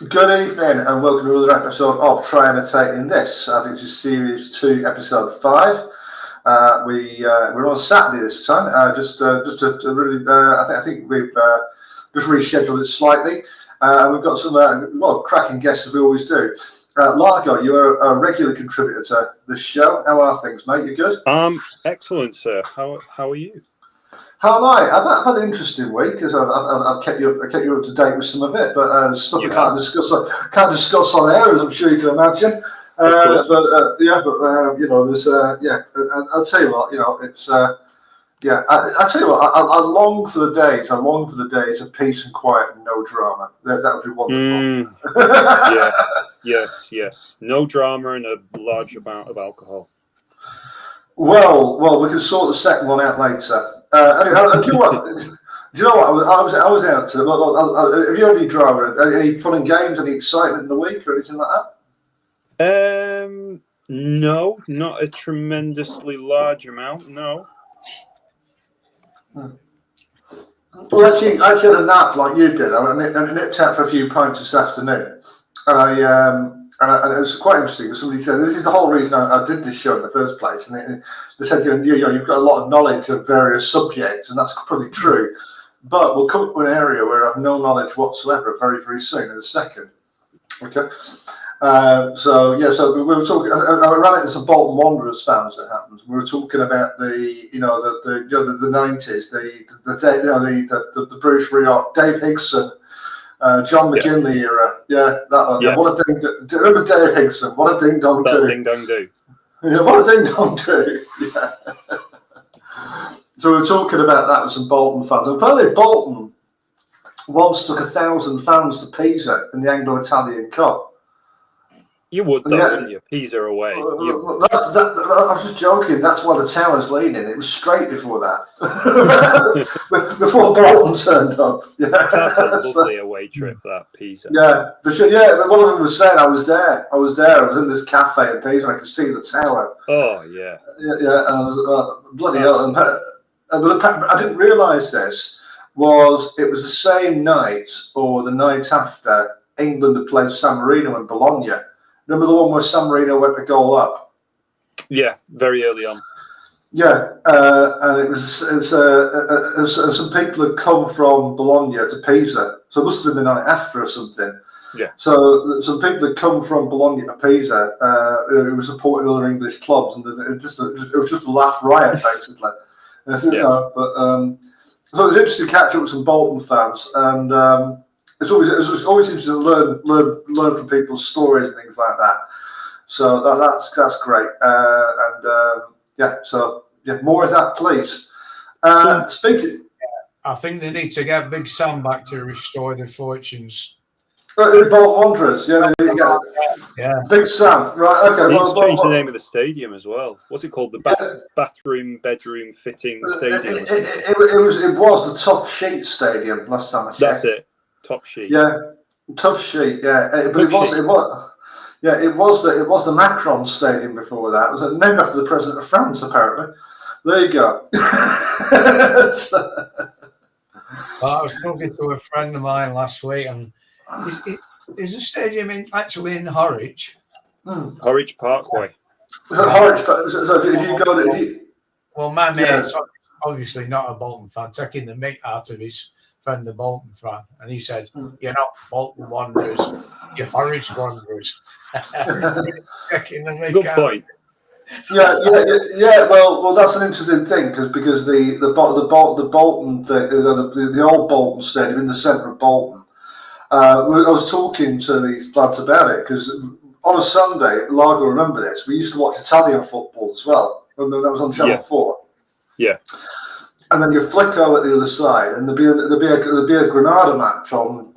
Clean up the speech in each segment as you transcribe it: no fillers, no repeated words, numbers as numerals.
Good evening and welcome to another episode of Try Imitating This. I think this is Series 2, Episode 5. We're on Saturday this time. I think we've just rescheduled it slightly. We've got some cracking guests as we always do. Largo, you're a regular contributor to this show. How are things, mate? You good? Excellent, sir. How are you? How am I? I've had an interesting week because I've kept you up to date with some of it, but stuff I can't discuss on air, as I'm sure you can imagine. I'll tell you what, it's I tell you what, I long for the days. I long for the days of peace and quiet and no drama. That would be wonderful. Yes. No drama and a large amount of alcohol. Well, we can sort the second one out later. Anyway, do you know what? I was out. Have you had any drama? Any fun and games? Any excitement in the week or anything like that? No, not a tremendously large amount. No. Well, actually, I had a nap like you did. I nipped out for a few pints this afternoon, and it was quite interesting because somebody said, this is the whole reason I did this show in the first place. And they said, you've got a lot of knowledge of various subjects, and that's probably true. But we'll come up with an area where I have no knowledge whatsoever very, very soon in a second. Okay. So we were talking. I ran into some Bolton Wanderers fans. That happened. We were talking about the 90s, the Bruce Rioch, Dave Higson. John McGinley era, that one. Yeah. What a ding! Do you remember Dave Higson? What a ding dong do! Ding dong do! Yeah, what a ding dong do! Yeah. So we were talking about that with some Bolton fans. Apparently, Bolton once took 1,000 fans to Pisa in the Anglo-Italian Cup. You would, though, wouldn't you? Pisa away. I was just joking. That's why the tower's leaning. It was straight before that. Before Bolton turned up. Yeah. That's a lovely away trip, that Pisa. Yeah, for sure. Yeah, one of them was saying I was there. I was in this cafe in Pisa and I could see the tower. Oh, yeah. Yeah, and I was bloody hell. I didn't realise this. It was the same night or the night after England had played San Marino and Bologna. Remember the one where San Marino went a goal up? Yeah, very early on. Yeah, and it was some people had come from Bologna to Pisa, so it must have been the night after or something. Yeah. So some people had come from Bologna to Pisa who were supporting other English clubs, and it was just a laugh riot basically. So it was interesting to catch up with some Bolton fans, and. It's always interesting to learn from people's stories and things like that. So that's great. More of that, please. Speaking, I think they need to get Big Sam back to restore their fortunes. Bolton Wanderers, yeah. Big Sam, right? Okay. They need to change the name of the stadium as well. What's it called? The bedroom fitting stadium. It was the Tough Sheet Stadium last time I checked. That's it. Top Sheet. Yeah, Tough Sheet. Yeah, but it was the Macron Stadium before that. It was named after the President of France, apparently. There you go. I was talking to a friend of mine last week, and is the stadium actually in Horwich? Horwich Parkway. Horwich. So if you go to, well, my mate's obviously not a Bolton fan, taking the mick out of his friend, the Bolton fan, and he says, "You're not Bolton Wanderers, you're Horwich Wanderers." Taking the mick Good out. point. Yeah. Well, that's an interesting thing because the Bolton thing, the old Bolton Stadium in the centre of Bolton. I was talking to these lads about it because on a Sunday, Largo, remember this, we used to watch Italian football as well. That was on Channel 4. Yeah. And then you flick over at the other side, and there'll be a Granada match on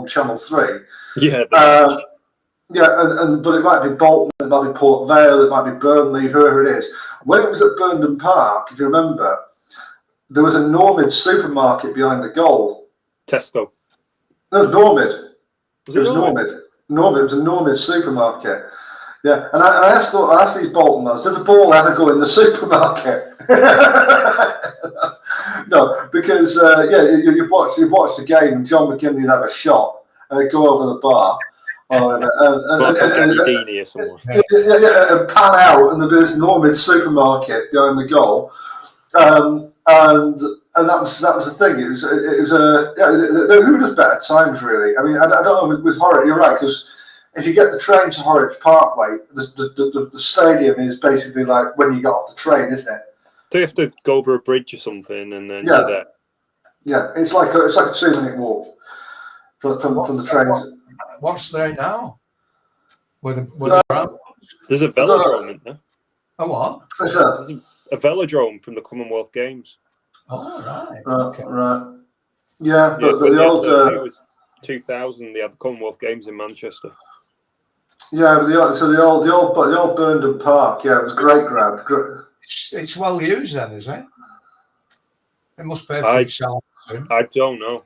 Channel 3. Yeah. But it might be Bolton, it might be Port Vale, it might be Burnley, whoever it is. When it was at Burnden Park, if you remember, there was a Normid supermarket behind the goal. Tesco. No, it was Normid. It was Normid. Normid. It was a Normid supermarket. Yeah, and I asked these Bolton lads, did the ball ever go in the supermarket? No, because you've watched the game and John McGinley had a shot, go over the bar. Got a Gandini or somewhere. And pan out, and there's this enormous supermarket behind the goal, and that was the thing. It was who does better times really? I mean, I don't know with Horwich. You're right, because if you get the train to Horwich Parkway, the stadium is basically like when you get off the train, isn't it? Do you have to go over a bridge or something, and then you're there? Yeah, it's like a 2-minute walk from the train. What's there now? There's a velodrome in there. A what? What's that? There's a velodrome from the Commonwealth Games. Oh, right. Okay. Right. Yeah, but when the old. It was 2000. They had the Commonwealth Games in Manchester. Yeah, but the old Burnden Park. Yeah, it was great ground. It's well used then, is it? It must pay for itself. I don't know.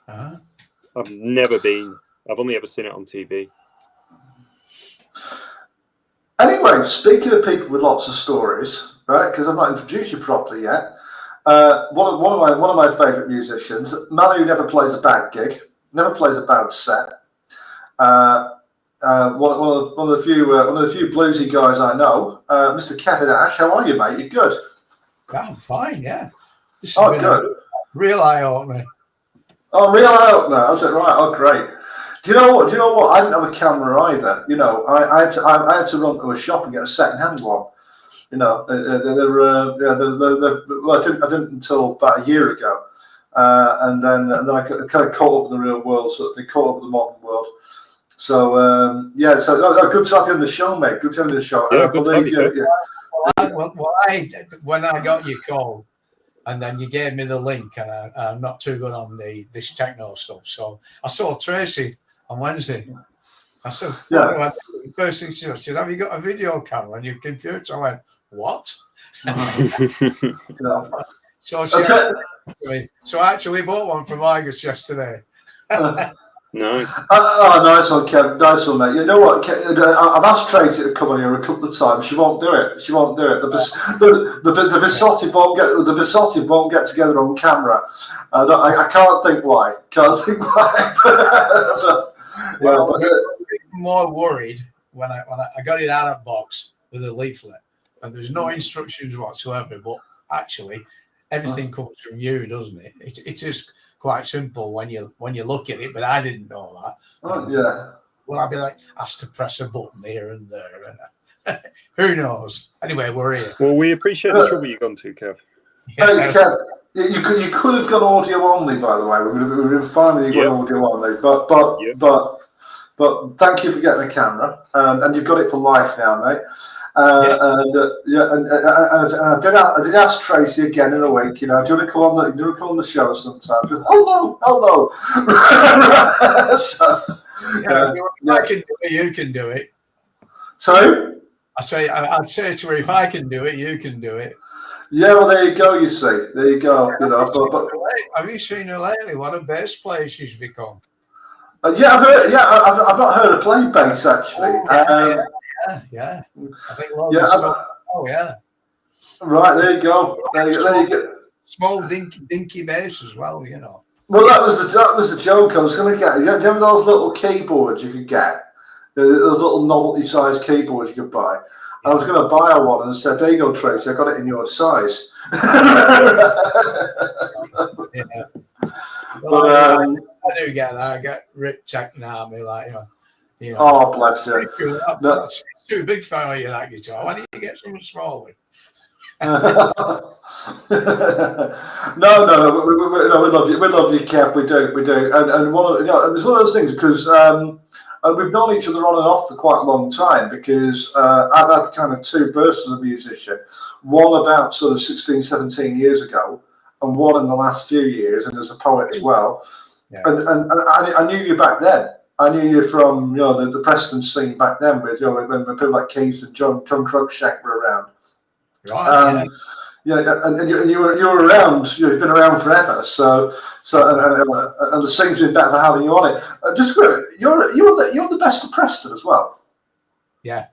Uh-huh. I've never been. I've only ever seen it on TV. Anyway, speaking of people with lots of stories, right? Because I've not introduced you properly yet. One of my favourite musicians, man who never plays a bad gig, never plays a bad set. One of the few bluesy guys I know, Mr. Kevin Ash. How are you, mate? You good? Yeah, I'm fine. Yeah. This has been good. A real eye opener. Oh, real eye opener. I said, right. Oh, great. Do you know what? I didn't have a camera either. You know, I had to run to a shop and get a second-hand one. You know, I didn't until about a year ago, and then I kind of caught up with the real world, sort of thing, caught up with the modern world. So good to have you on the show, mate. Good to have you on the show. Yeah, good to have you. When I got your call, and then you gave me the link, and I'm not too good on this techno stuff, so I saw Tracy on Wednesday. I said, first thing she said, have you got a video camera on your computer? I went, what? So she asked me, so I actually bought one from Argus yesterday. No. Oh, nice one, Kev. Nice one, mate. You know what? I've asked Tracy to come on here a couple of times. She won't do it. The Besotti won't get together on camera. I can't think why. More worried when I got it out of box with a leaflet, and there's no instructions whatsoever. But actually, everything comes from you, doesn't it? It is quite simple when you look at it, but I didn't know that. Well, I'd be like asked to press a button here and there, and who knows? Anyway, we're here. Well, we appreciate the trouble you've gone to, Kev. Hey, Kev, you could have gone audio only, by the way. We would have been fine with you going audio only, but thank you for getting the camera, and you've got it for life now, mate. And I did ask Tracy again in a week. You know, do you want to come on the show sometimes? Hello. If I can do it, you can do it. Sorry? I'd say to her, if I can do it, you can do it. Yeah, well, there you go. You see, there you go. You know, have you seen her lately? What a bass player she's become. I've heard. Yeah, I've not heard her play bass actually. Yeah. I think. Yeah. Right, there you go. There you go. Small dinky bass as well, you know. Well, that was the joke I was going to get. You remember those little keyboards you could get? Those little novelty-sized keyboards you could buy. I was going to buy her one and said, "There you go, Tracy. I got it in your size." Well, I do get that. I get Rick checking at me like, you know. Oh, bless you. It's too big for you, that guitar. Why don't you get something smaller? No, we love you. We love you, Kev. We do. And it's one of those things because we've known each other on and off for quite a long time because I've had kind of two bursts as a musician. One about sort of 16, 17 years ago, and one in the last few years, and as a poet as well. Yeah. And I knew you back then. I knew you from the Preston scene back then with when people like Keith and John Cruikshank were around. Right. And you were around. You've been around forever. So and the scene's been better for having you on it. You're the best of Preston as well. Yeah,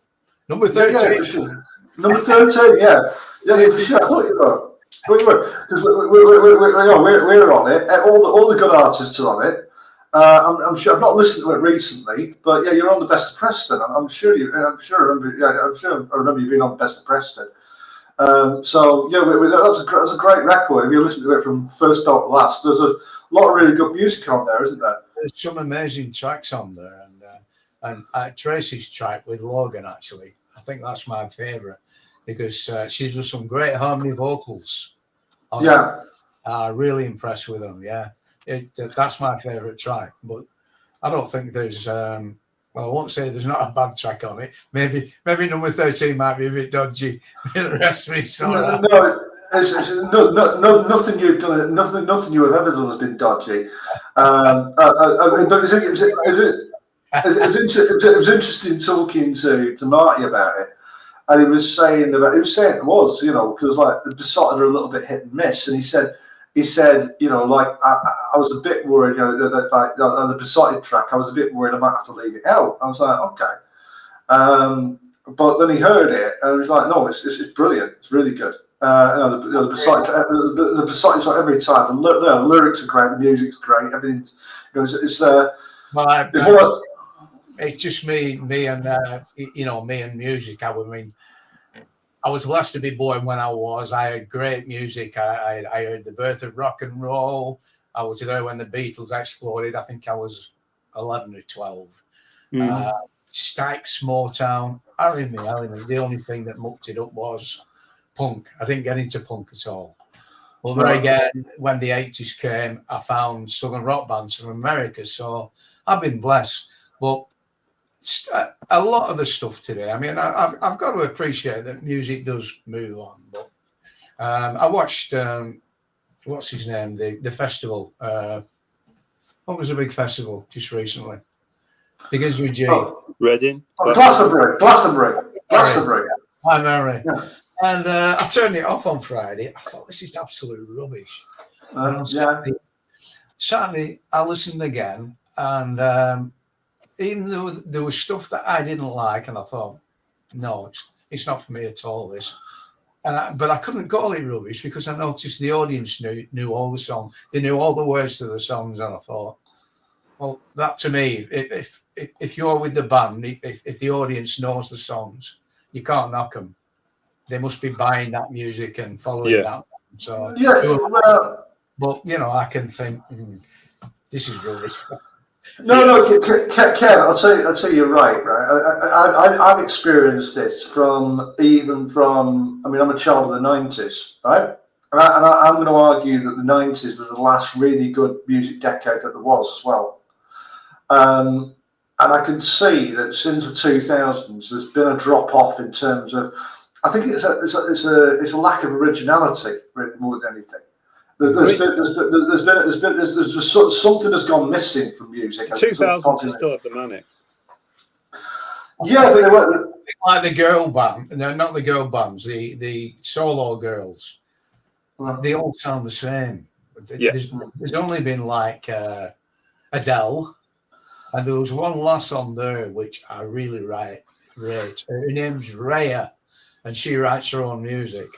number 13. Yeah, sure. Number 13. Yeah, for sure. I thought you were. Because we're on it. All the good artists are on it. I'm sure I've not listened to it recently, but yeah, you're on the Best of Preston. I'm sure you. I'm sure I remember. Yeah, I'm sure I remember you being on Best of Preston. So yeah, that's a great record. If you listen to it from first to last, there's a lot of really good music on there, isn't there? There's some amazing tracks on there, and Tracy's track with Logan, actually, I think that's my favourite because she's done some great harmony vocals. Yeah. Really impressed with them. Yeah, that's my favourite track. But I don't think there's. Well, I won't say there's not a bad track on it. Maybe number 13 might be a bit dodgy. The rest of it's all right. No, nothing you've done, nothing you have ever done has been dodgy. But it was interesting talking to Marty about it, and he was saying it was, because like the Besotted are a little bit hit and miss, and he said, like I was a bit worried, that on the Besotted track, I was a bit worried I might have to leave it out. I was like, okay, but then he heard it, and he was like, no, it's brilliant, it's really good. The Besotted song every time. The lyrics are great, the music's great, everything's, It's just me and music. I mean, I was blessed to be born when I was. I had great music. I heard the birth of rock and roll. I was there when the Beatles exploded. I think I was 11 or 12. Stax, Motown, the only thing that mucked it up was punk. I didn't get into punk at all. Well, there again, when the 80s came, I found southern rock bands from America. So I've been blessed. But a lot of the stuff today, I mean, I've got to appreciate that music does move on. But I watched, what's his name, the festival. What was a big festival just recently? Begins with G. Reading. Glastonbury. My memory. Yeah. And I turned it off on Friday. I thought, this is absolute rubbish. And on Saturday, I listened again, and even though there was stuff that I didn't like, and I thought, no, it's not for me at all, this. But I couldn't call it rubbish because I noticed the audience knew all the songs. They knew all the words to the songs, and I thought, well, that to me, if you're with the band, if the audience knows the songs, you can't knock them. They must be buying that music and following that. So but I can think this is rubbish. No, Kev, I'll tell you, you're right. I've experienced this from. I mean, I'm a child of the '90s, right? And I'm going to argue that the '90s was the last really good music decade that there was as well. And I can see that since the 2000s, there's been a drop off in terms of. I think it's a lack of originality really, more than anything. There's just something has gone missing from music. 2000s, you still have the Manic. Yeah, they were like the girl band. No, not the girl bands. The solo girls. They all sound the same. There's only been like Adele, and there was one lass on there which I really rate. Her name's Rhea, and she writes her own music.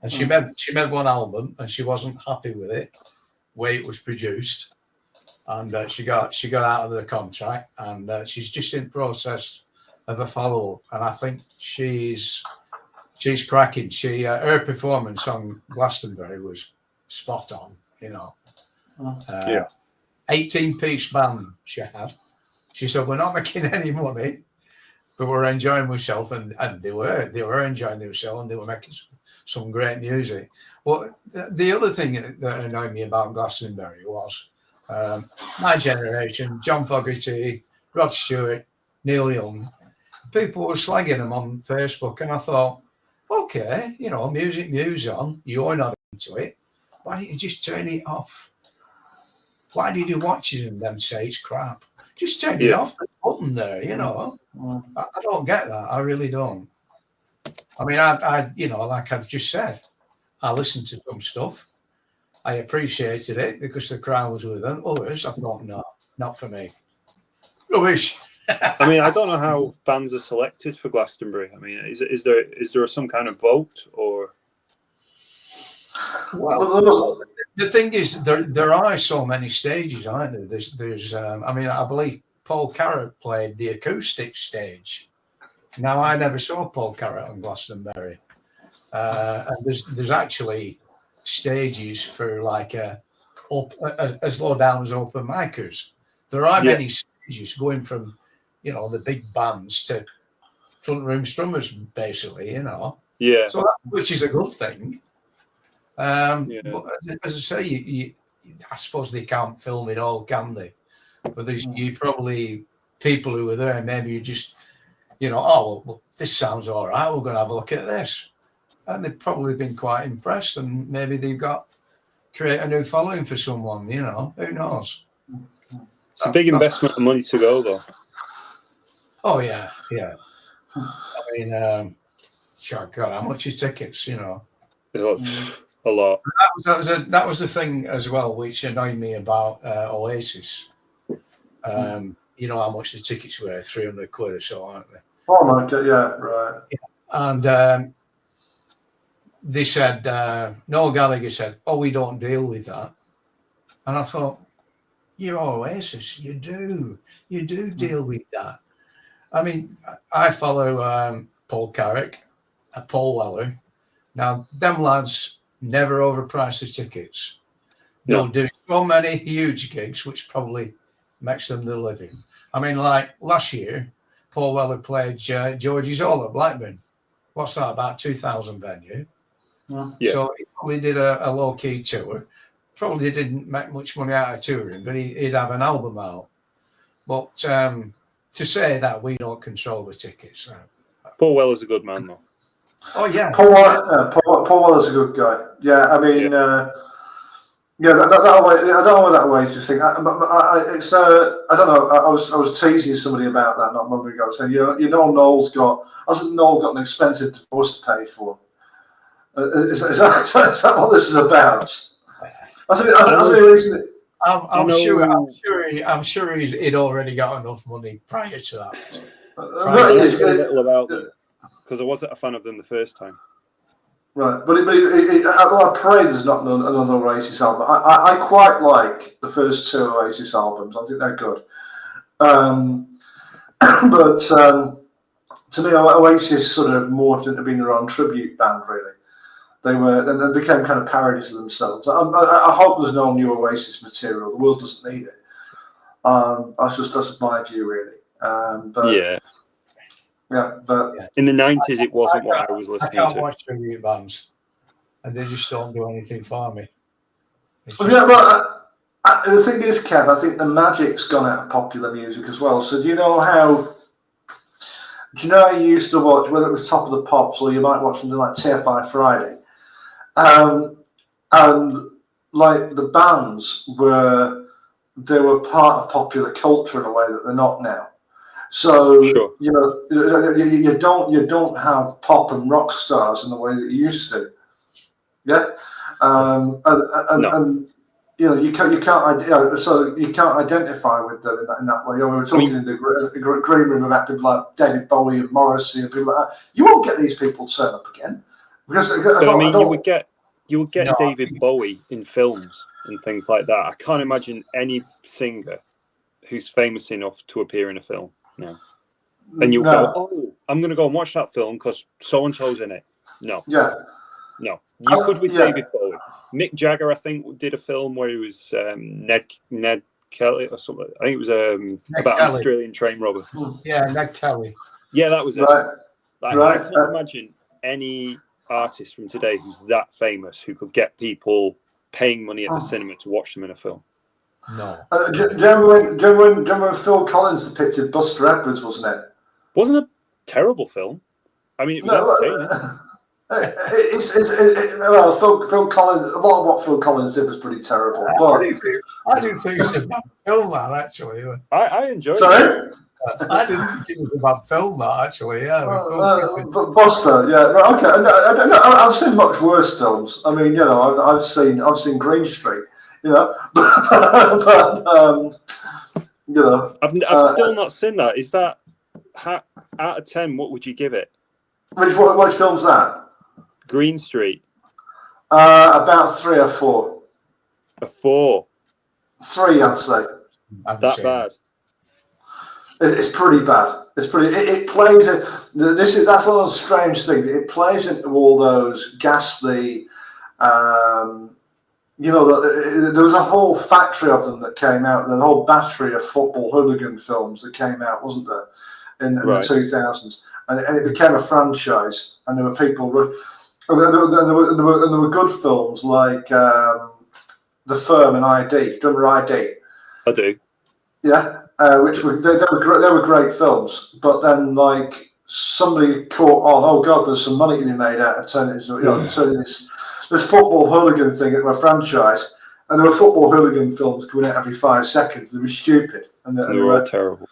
And she made one album, and she wasn't happy with it, the way it was produced, and she got out of the contract, and she's just in the process of a follow-up, and I think she's cracking. Her performance on Glastonbury was spot on, 18-piece band she had. She said, we're not making any money, but we're enjoying ourselves, and they were enjoying themselves, and they were making some great music. But the other thing that annoyed me about Glastonbury was my generation, John Fogerty, Rod Stewart, Neil Young, people were slagging them on Facebook, and I thought, okay, music moves on, you're not into it, why don't you just turn it off? Why did you watch it and then say it's crap? Just turn it off, the button there, I don't get that. I really don't. I mean, I like I've just said, I listened to some stuff. I appreciated it because the crowd was with them. Others, I thought, no, not for me. Rubbish. I mean, I don't know how bands are selected for Glastonbury. I mean, is there some kind of vote or? Well, the thing is, there are so many stages, aren't there? There's I mean, I believe Paul Carrot played the acoustic stage. Now, I never saw Paul Carrot on Glastonbury, and there's actually stages for like as low down as open micers. There are many stages going from, the big bands to front room strummers, basically, Yeah. So which is a good thing. But as I say, I suppose they can't film it all, can they? But there's you probably people who are there, maybe you just, oh, well, this sounds all right, we're going to have a look at this. And they've probably been quite impressed, and maybe they've create a new following for someone, who knows? It's a big investment of money to go, though. Oh, yeah. I mean, God, how much is tickets, A lot. That was the thing as well, which annoyed me about Oasis. How much the tickets were, 300 quid or so, aren't they? Oh my God, yeah, right. And they said, Noel Gallagher said, "Oh, we don't deal with that." And I thought, you're Oasis, you do deal with that. I mean, I follow Paul Carrick, Paul Weller. Now, them lads never overprice the tickets. They'll do so many huge gigs, which probably makes them the living. I mean, like last year, Paul Weller played George's Hall at Blackburn. What's that, about 2,000 venue? Yeah. So he probably did a low-key tour. Probably didn't make much money out of touring, but he'd have an album out. But to say that we don't control the tickets. Paul Weller's a good man, though. Oh, yeah. Paul Weller's a good guy. Yeah, I mean, that way, I don't know what that way to think. I don't know. I was teasing somebody about that not a moment ago, saying, Noel got an expensive divorce to pay for. Is that what this is about? I'm sure he'd already got enough money prior to that. I know a little about them because I wasn't a fan of them the first time. Right, but Parade is not another Oasis album. I quite like the first two Oasis albums. I think they're good. But to me, Oasis sort of morphed into being their own tribute band, really. They became kind of parodies of themselves. I hope there's no new Oasis material. The world doesn't need it. That's my view, really. But in the 90s, it wasn't what I was listening to. I can't watch tribute bands, and they just don't do anything for me. The thing is, Kev, I think the magic's gone out of popular music as well. So do you know how you used to watch, whether it was Top of the Pops or you might watch something like TFI Friday, and like the bands were part of popular culture in a way that they're not now. So sure. You don't have pop and rock stars in the way that you used to. Yeah, and you can't so you can't identify with them in that way. We were talking in the green room about people like David Bowie and Morrissey and people like that. You won't get these people turn up again because you would get David Bowie in films and things like that. I can't imagine any singer who's famous enough to appear in a film now. And you go, "Oh, I'm going to go and watch that film because so and so's in it." No. Yeah. No. You could with David Bowie. Mick Jagger, I think, did a film where he was Ned Kelly or something. I think it was about an Australian train robber. Yeah, Ned Kelly. Yeah, that was it. Right. I can't imagine any artist from today who's that famous who could get people paying money at the cinema to watch them in a film. No. Do you remember when Phil Collins depicted Buster Edwards, wasn't it? Wasn't a terrible film. I mean, it was entertaining. Phil Collins. A lot of what Phil Collins did was pretty terrible. I didn't think it was a bad film, that actually. I enjoyed it. Sorry? I didn't think it was a bad film, that actually. Yeah, but Buster, yeah, okay. I've seen much worse films. I mean, I've seen Green Street. I've still not seen that. Is that out of 10? What would you give it? Which film's that? Green Street. About 3 or 4. A 4. 3, I'd say. That bad. It's pretty bad. It's pretty. It plays it. That's one of those strange things. It plays into all those ghastly. There was a whole factory of them that came out. The whole battery of football hooligan films that came out, wasn't there, in the 2000s? And it became a franchise. And there were people. And there were good films like The Firm and ID. Do you remember ID? I do. Yeah. Which were they were great films, but then like somebody caught on. Oh God, there's some money to be made out of turning this football hooligan thing into a franchise. And there were football hooligan films coming out every 5 seconds. They were stupid, and they were all terrible.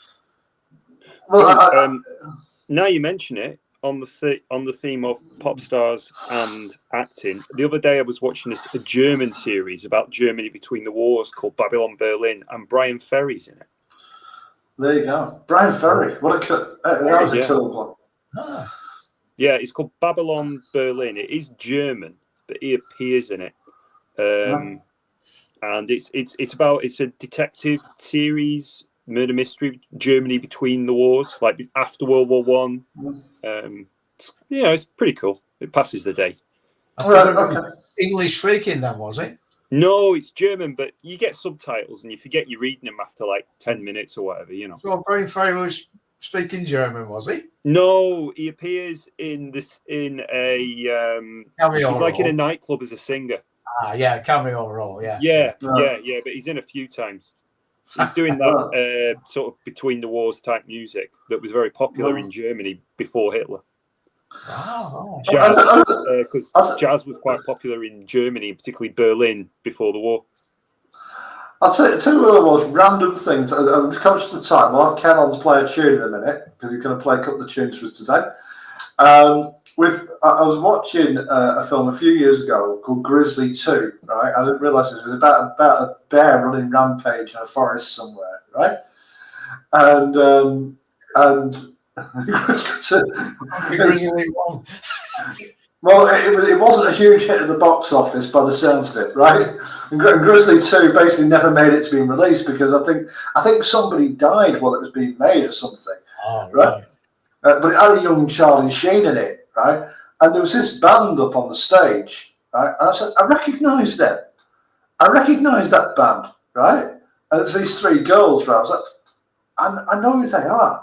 Well, now you mention it, on the theme of pop stars and acting, the other day I was watching a German series about Germany between the wars called Babylon Berlin, and Brian Ferry's in it. There you go, Brian Ferry. What a cool one. Ah. Yeah, it's called Babylon Berlin. It is German, but he appears in it. And it's a detective series, murder mystery, Germany between the wars, like after World War One. It's pretty cool. It passes the day. English speaking, then, was it? No, it's German, but you get subtitles and you forget you're reading them after like 10 minutes or whatever, So Brian Ferry was speaking German, was he? No, he appears in a cameo he's like role. in a nightclub as a singer. Cameo role, yeah. Yeah, but he's in a few times. He's doing that sort of between the wars type music that was very popular in Germany before Hitler. Jazz, because jazz was quite popular in Germany, particularly Berlin, before the war. I'll tell you what it was, random things. I'm just conscious of the time. I'll have Ken play a tune in a minute, because he's going to play a couple of tunes for us today. I was watching a film a few years ago called Grizzly 2, right? I didn't realise it was about a bear running rampage in a forest somewhere, right? And Grizzly 1. Well, it wasn't a huge hit at the box office by the sounds of it, right? And Grizzly 2 basically never made it to be released because I think somebody died while it was being made or something, right? But it had a young Charlie Sheen in it, right? And there was this band up on the stage, right? And I said, I recognise them. I recognise that band, right? And it's these 3 girls, right? I was like, I know who they are.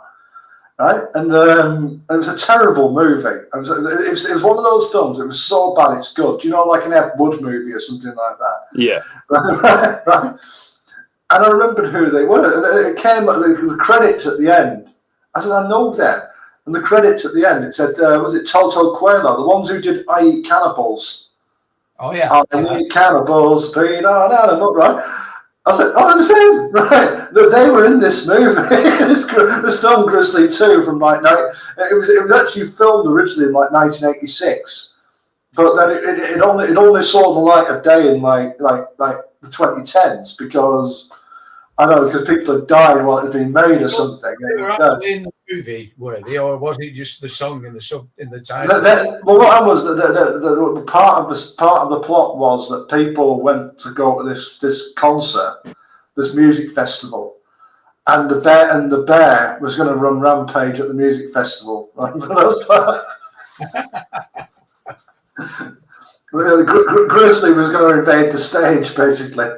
Right, and it was a terrible movie. It was one of those films. It was so bad, it's good. Do you know, like an Ed Wood movie or something like that? Yeah. Right. And I remembered who they were. And it came the credits at the end. I said, I know them. And the credits at the end, it said, was it Toto Coelho, the ones who did I Eat Cannibals? Oh yeah. I Eat Cannibals, right? I said, oh, it's him, right? They were in this movie, this film Grizzly 2 from like it was actually filmed originally in like 1986, but then it only saw the light of day in like the 2010s because people had died while it had been made or something. They were actually in the movie, were they, or was it just the song in the title? Well, what happened was the part of the plot was that people went to go to this concert, this music festival, and the bear was going to run rampage at the music festival. Right? Grizzly was going to invade the stage, basically.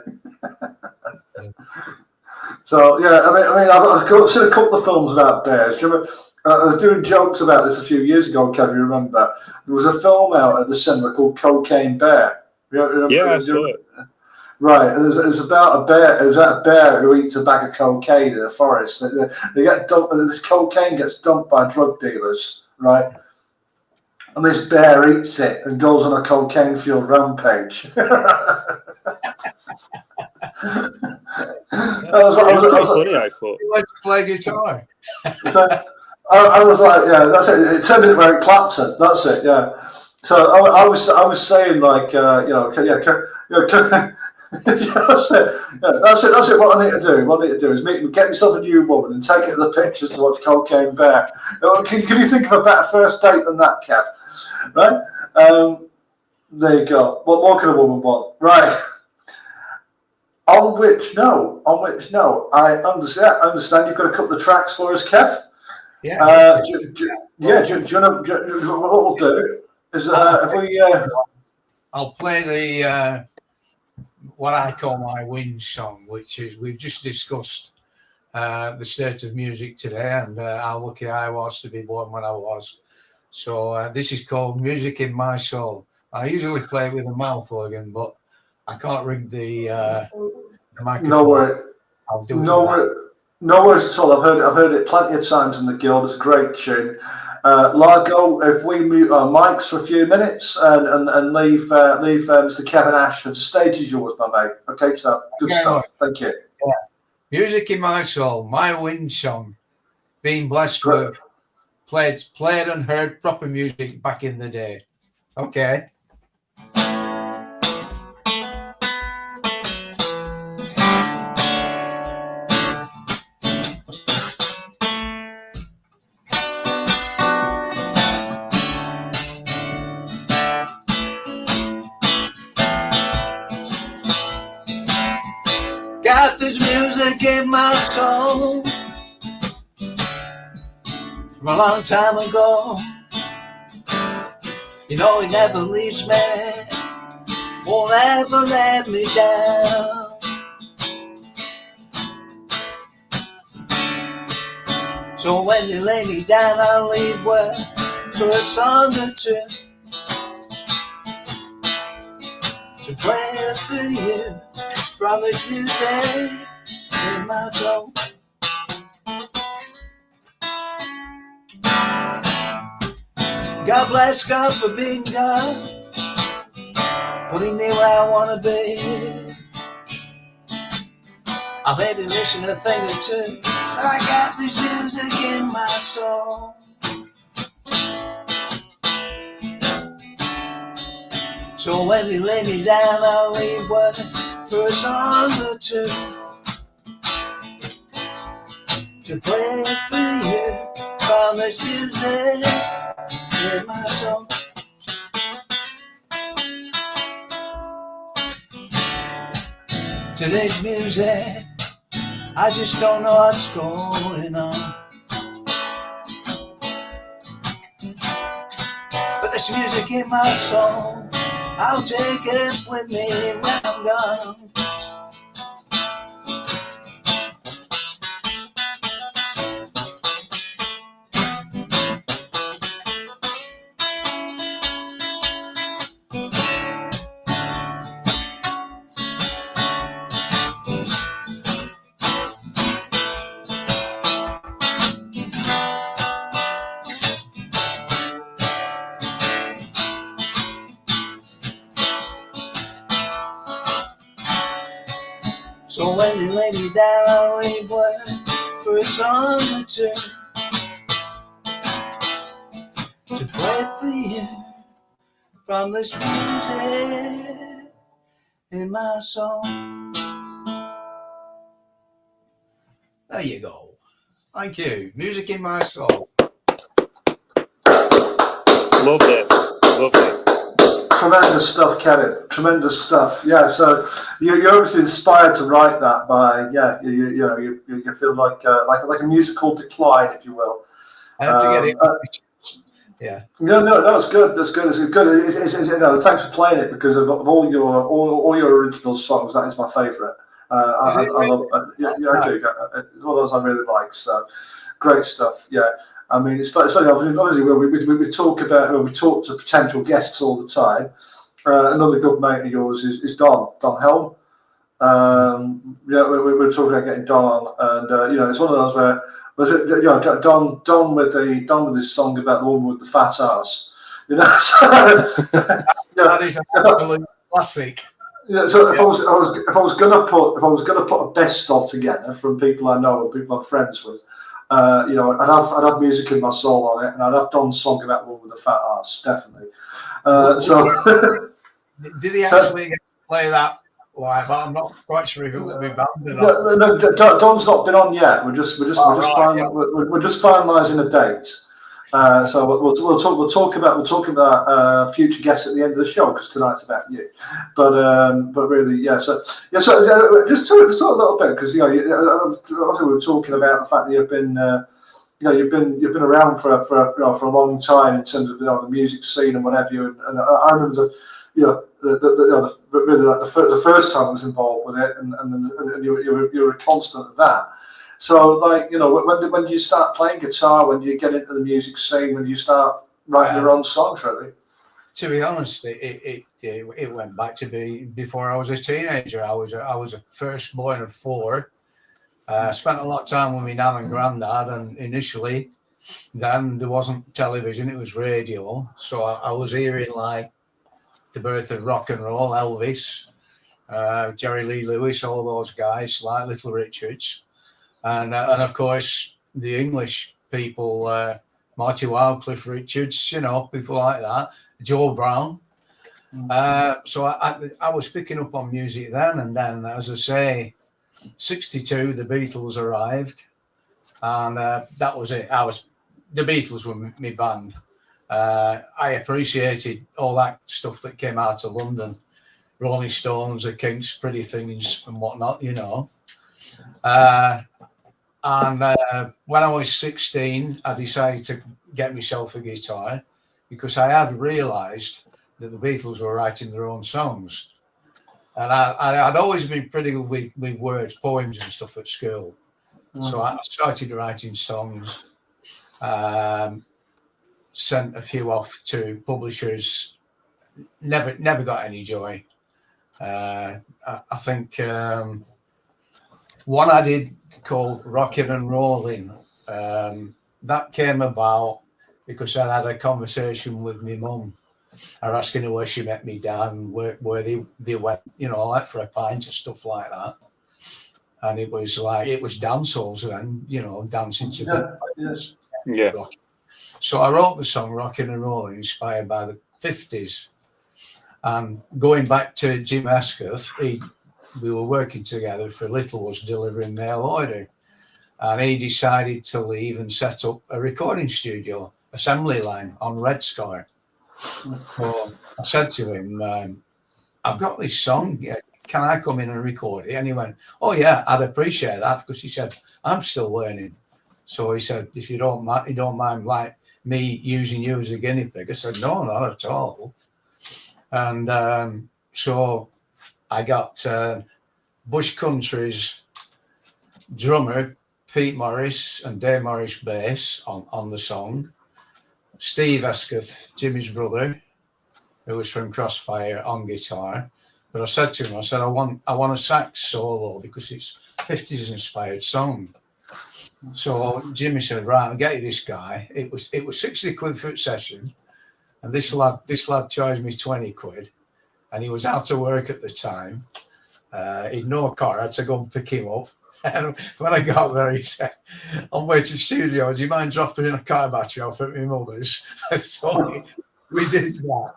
So yeah, I mean, I've seen a couple of films about bears. Do you remember? I was doing jokes about this a few years ago. Can you remember? There was a film out at the cinema called Cocaine Bear. I saw it. Right, it was about a bear. It was about a bear who eats a bag of cocaine in a forest. They get dumped. This cocaine gets dumped by drug dealers, right? And this bear eats it and goes on a cocaine-fueled rampage. It was pretty funny, I thought. You like to play guitar. I was like, yeah, that's it. It turned into Eric Clapton. That's it, yeah. So I was saying like, that's it. Yeah, that's it. What I need to do is get myself a new woman and take it to the pictures to watch Cocaine Bear. Can you think of a better first date than that, Kev? Right? There you go. What more can a woman want? Right. On which note, I understand you've got a couple of tracks for us, Kev. Yeah. Do you want to, what we'll do is if we... I'll play the what I call my whinge song, which is, we've just discussed the state of music today and how lucky I was to be born when I was. So this is called Music in My Soul. I usually play with a mouth organ, but I can't rig the microphone. No worry. I'll do it. No worries at all. I've heard it plenty of times in the guild. It's a great tune. Largo, if we mute our mics for a few minutes and leave Mr. Kevin Ash, the stage is yours, my mate. Okay, so good stuff. Thank you. Yeah. Music in My Soul, my whinge song. Being blessed with played and heard proper music back in the day. Okay. Got this music in my soul from a long time ago. You know it never leaves me, won't ever let me down. So when you lay me down, I'll leave word for a song or two to play for you from this music in my soul. God bless God for being God, putting me where I want to be. I may be missing a thing or two, but I got this music in my soul. So when you lay me down, I'll leave word for a song or two to play for you from this music in my soul. Today's music, I just don't know what's going on. But this music in my soul, I'll take it with me when I'm gone. So when you lay me down, I'll leave word for a song or two to play for you from this music in my soul. There you go. Thank you. Music in my soul. Loved it. Loved it. Tremendous stuff, Kevin. Tremendous stuff. Yeah. So you're obviously inspired to write that by you feel like a musical decline, if you will. I had to get it. Yeah. No, it's good. That's good. It's good. It's, thanks for playing it because of all your original songs. That is my favourite. I love. I do. It's one of those I really like. So great stuff. Yeah. I mean, it's funny. Obviously, we talk to potential guests all the time. Another good mate of yours is Don Helm. We're talking about getting Don on, and it's one of those where was it Don with his song about the woman with the fat ass. That is an absolute classic. Yeah, so if I was gonna put a best of together from people I know and people I'm friends with. I'd have music in my soul on it, and I'd have Don's song about the woman with the fat ass, definitely. Did he actually get to play that live? I'm not quite sure if it will be banned or not. No, Don's not been on yet. We're just finalising a date. So we'll talk about future guests at the end of the show, because tonight's about you. But really, yeah. So just talk a little bit, because obviously we were talking about the fact that you've been you've been around for a long time in terms of the music scene and whatever. And I remember the first time I was involved with it, and you were a constant at that. So, when do you start playing guitar? When do you get into the music scene? When do you start writing your own songs, really? To be honest, it went back to be before I was a teenager. I was a firstborn of four. Spent a lot of time with my nan and granddad, and initially, then there wasn't television; it was radio. So I was hearing like the birth of rock and roll, Elvis, Jerry Lee Lewis, all those guys, like Little Richards. And of course, the English people, Marty Wilde, Cliff Richards, people like that, Joe Brown. So I was picking up on music then. And then, as I say, 62, the Beatles arrived. And that was it. The Beatles were my band. I appreciated all that stuff that came out of London. Rolling Stones, the Kinks, Pretty Things and whatnot, And when I was 16, I decided to get myself a guitar, because I had realised that the Beatles were writing their own songs. And I'd always been pretty good with words, poems and stuff at school. So I started writing songs, sent a few off to publishers, never got any joy. I think one I did called Rockin' and Rollin'. That came about because I had a conversation with my mum. I was asking her where she met me dad and where they went, like for a pint and stuff like that. And it was dance halls then, dancing to the rock. So I wrote the song Rockin' and Rollin', inspired by the 50s. And going back to Jim Escott, we were working together for Little was delivering mail order, and he decided to leave and set up a recording studio, assembly line on Red Scar. So I said to him, I've got this song, can I come in and record it? And he went, oh yeah, I'd appreciate that, because he said, I'm still learning. So he said, if you don't mind like me using you as a guinea pig. I said, no, not at all. And so I got Bush Country's drummer, Pete Morris, and Dave Morris bass on the song. Steve Escott, Jimmy's brother, who was from Crossfire, on guitar. But I said to him, I want a sax solo, because it's 50s inspired song. So Jimmy said, right, I'll get you this guy. It was 60 quid for a session. And this lad charged me 20 quid. And he was out of work at the time. He'd no car. I had to go and pick him up. And when I got there, he said, on the way to the studio, do you mind dropping in a car battery off at my mother's? So we did that.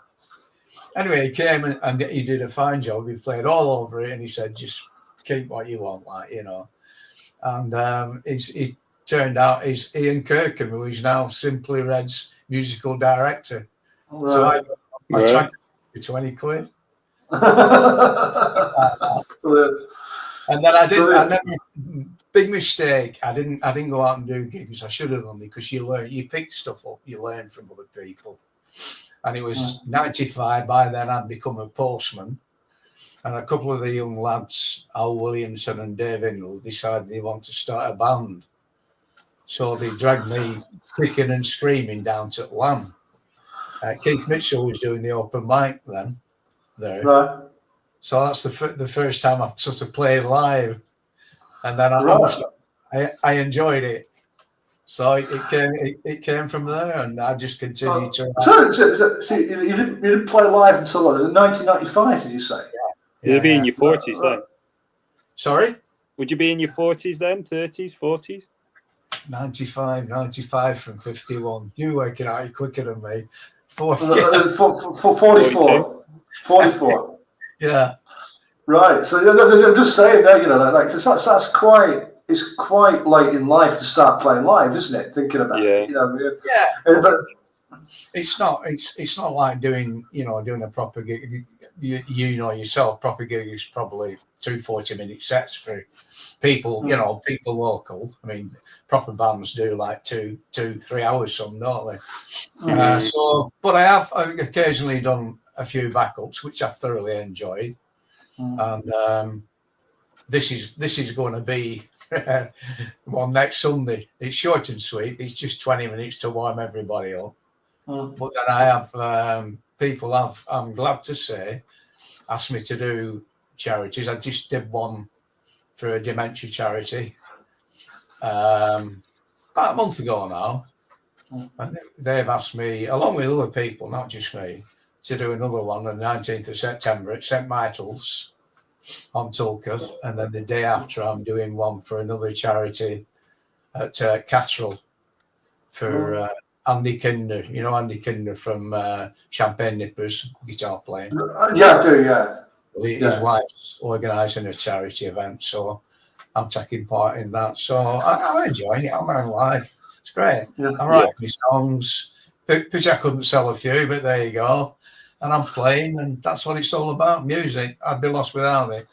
Anyway, he came and he did a fine job. He played all over it, and he said, just keep what you want, And it turned out he's Ian Kirkham, who is now Simply Red's musical director. Right. So I tried for 20 quid. And then big mistake. I didn't go out and do gigs. I should have done, because you pick stuff up, you learn from other people. And it was 95. By then I'd become a postman. And a couple of the young lads, Al Williamson and Dave Hindle, decided they want to start a band. So they dragged me kicking and screaming down to Lamb. Keith Mitchell was doing the open mic then there. Right. So that's the first time I've sort of played live. And then I enjoyed it. So it came from there, and I just continued to. So you didn't play live until 1995, did you say? Yeah. You'd be in your 40s then. Sorry? Would you be in your 40s then? 30s, 40s? 95 from 51. You're working out quicker than me. 44. Yeah. Right. So I'm just saying that, because that's quite it's quite late in life to start playing live, isn't it? Thinking about it, but it's not like doing a proper gig. You know yourself, proper gig is probably 2 40-minute sets for people, people local. I mean, proper bands do like 2-3 hours some, don't they? But I've occasionally done a few backups, which I've thoroughly enjoyed. And this is going to be one next Sunday. It's short and sweet. It's just 20 minutes to warm everybody up. But then I have people I'm glad to say, asked me to do charities. I just did one for a dementia charity about a month ago now. And they've asked me, along with other people, not just me, to do another one on the 19th of September at St. Michael's on Tulketh. And then the day after, I'm doing one for another charity at Catterall for Andy Kinder. You know Andy Kinder from Champagne Nippers, guitar playing. Yeah, I do, yeah. His wife's organising a charity event, so I'm taking part in that. So I'm enjoying it. I'm on live. It's great. I'm writing my songs. Which I couldn't sell a few, but there you go. And I'm playing, and that's what it's all about. Music. I'd be lost without it.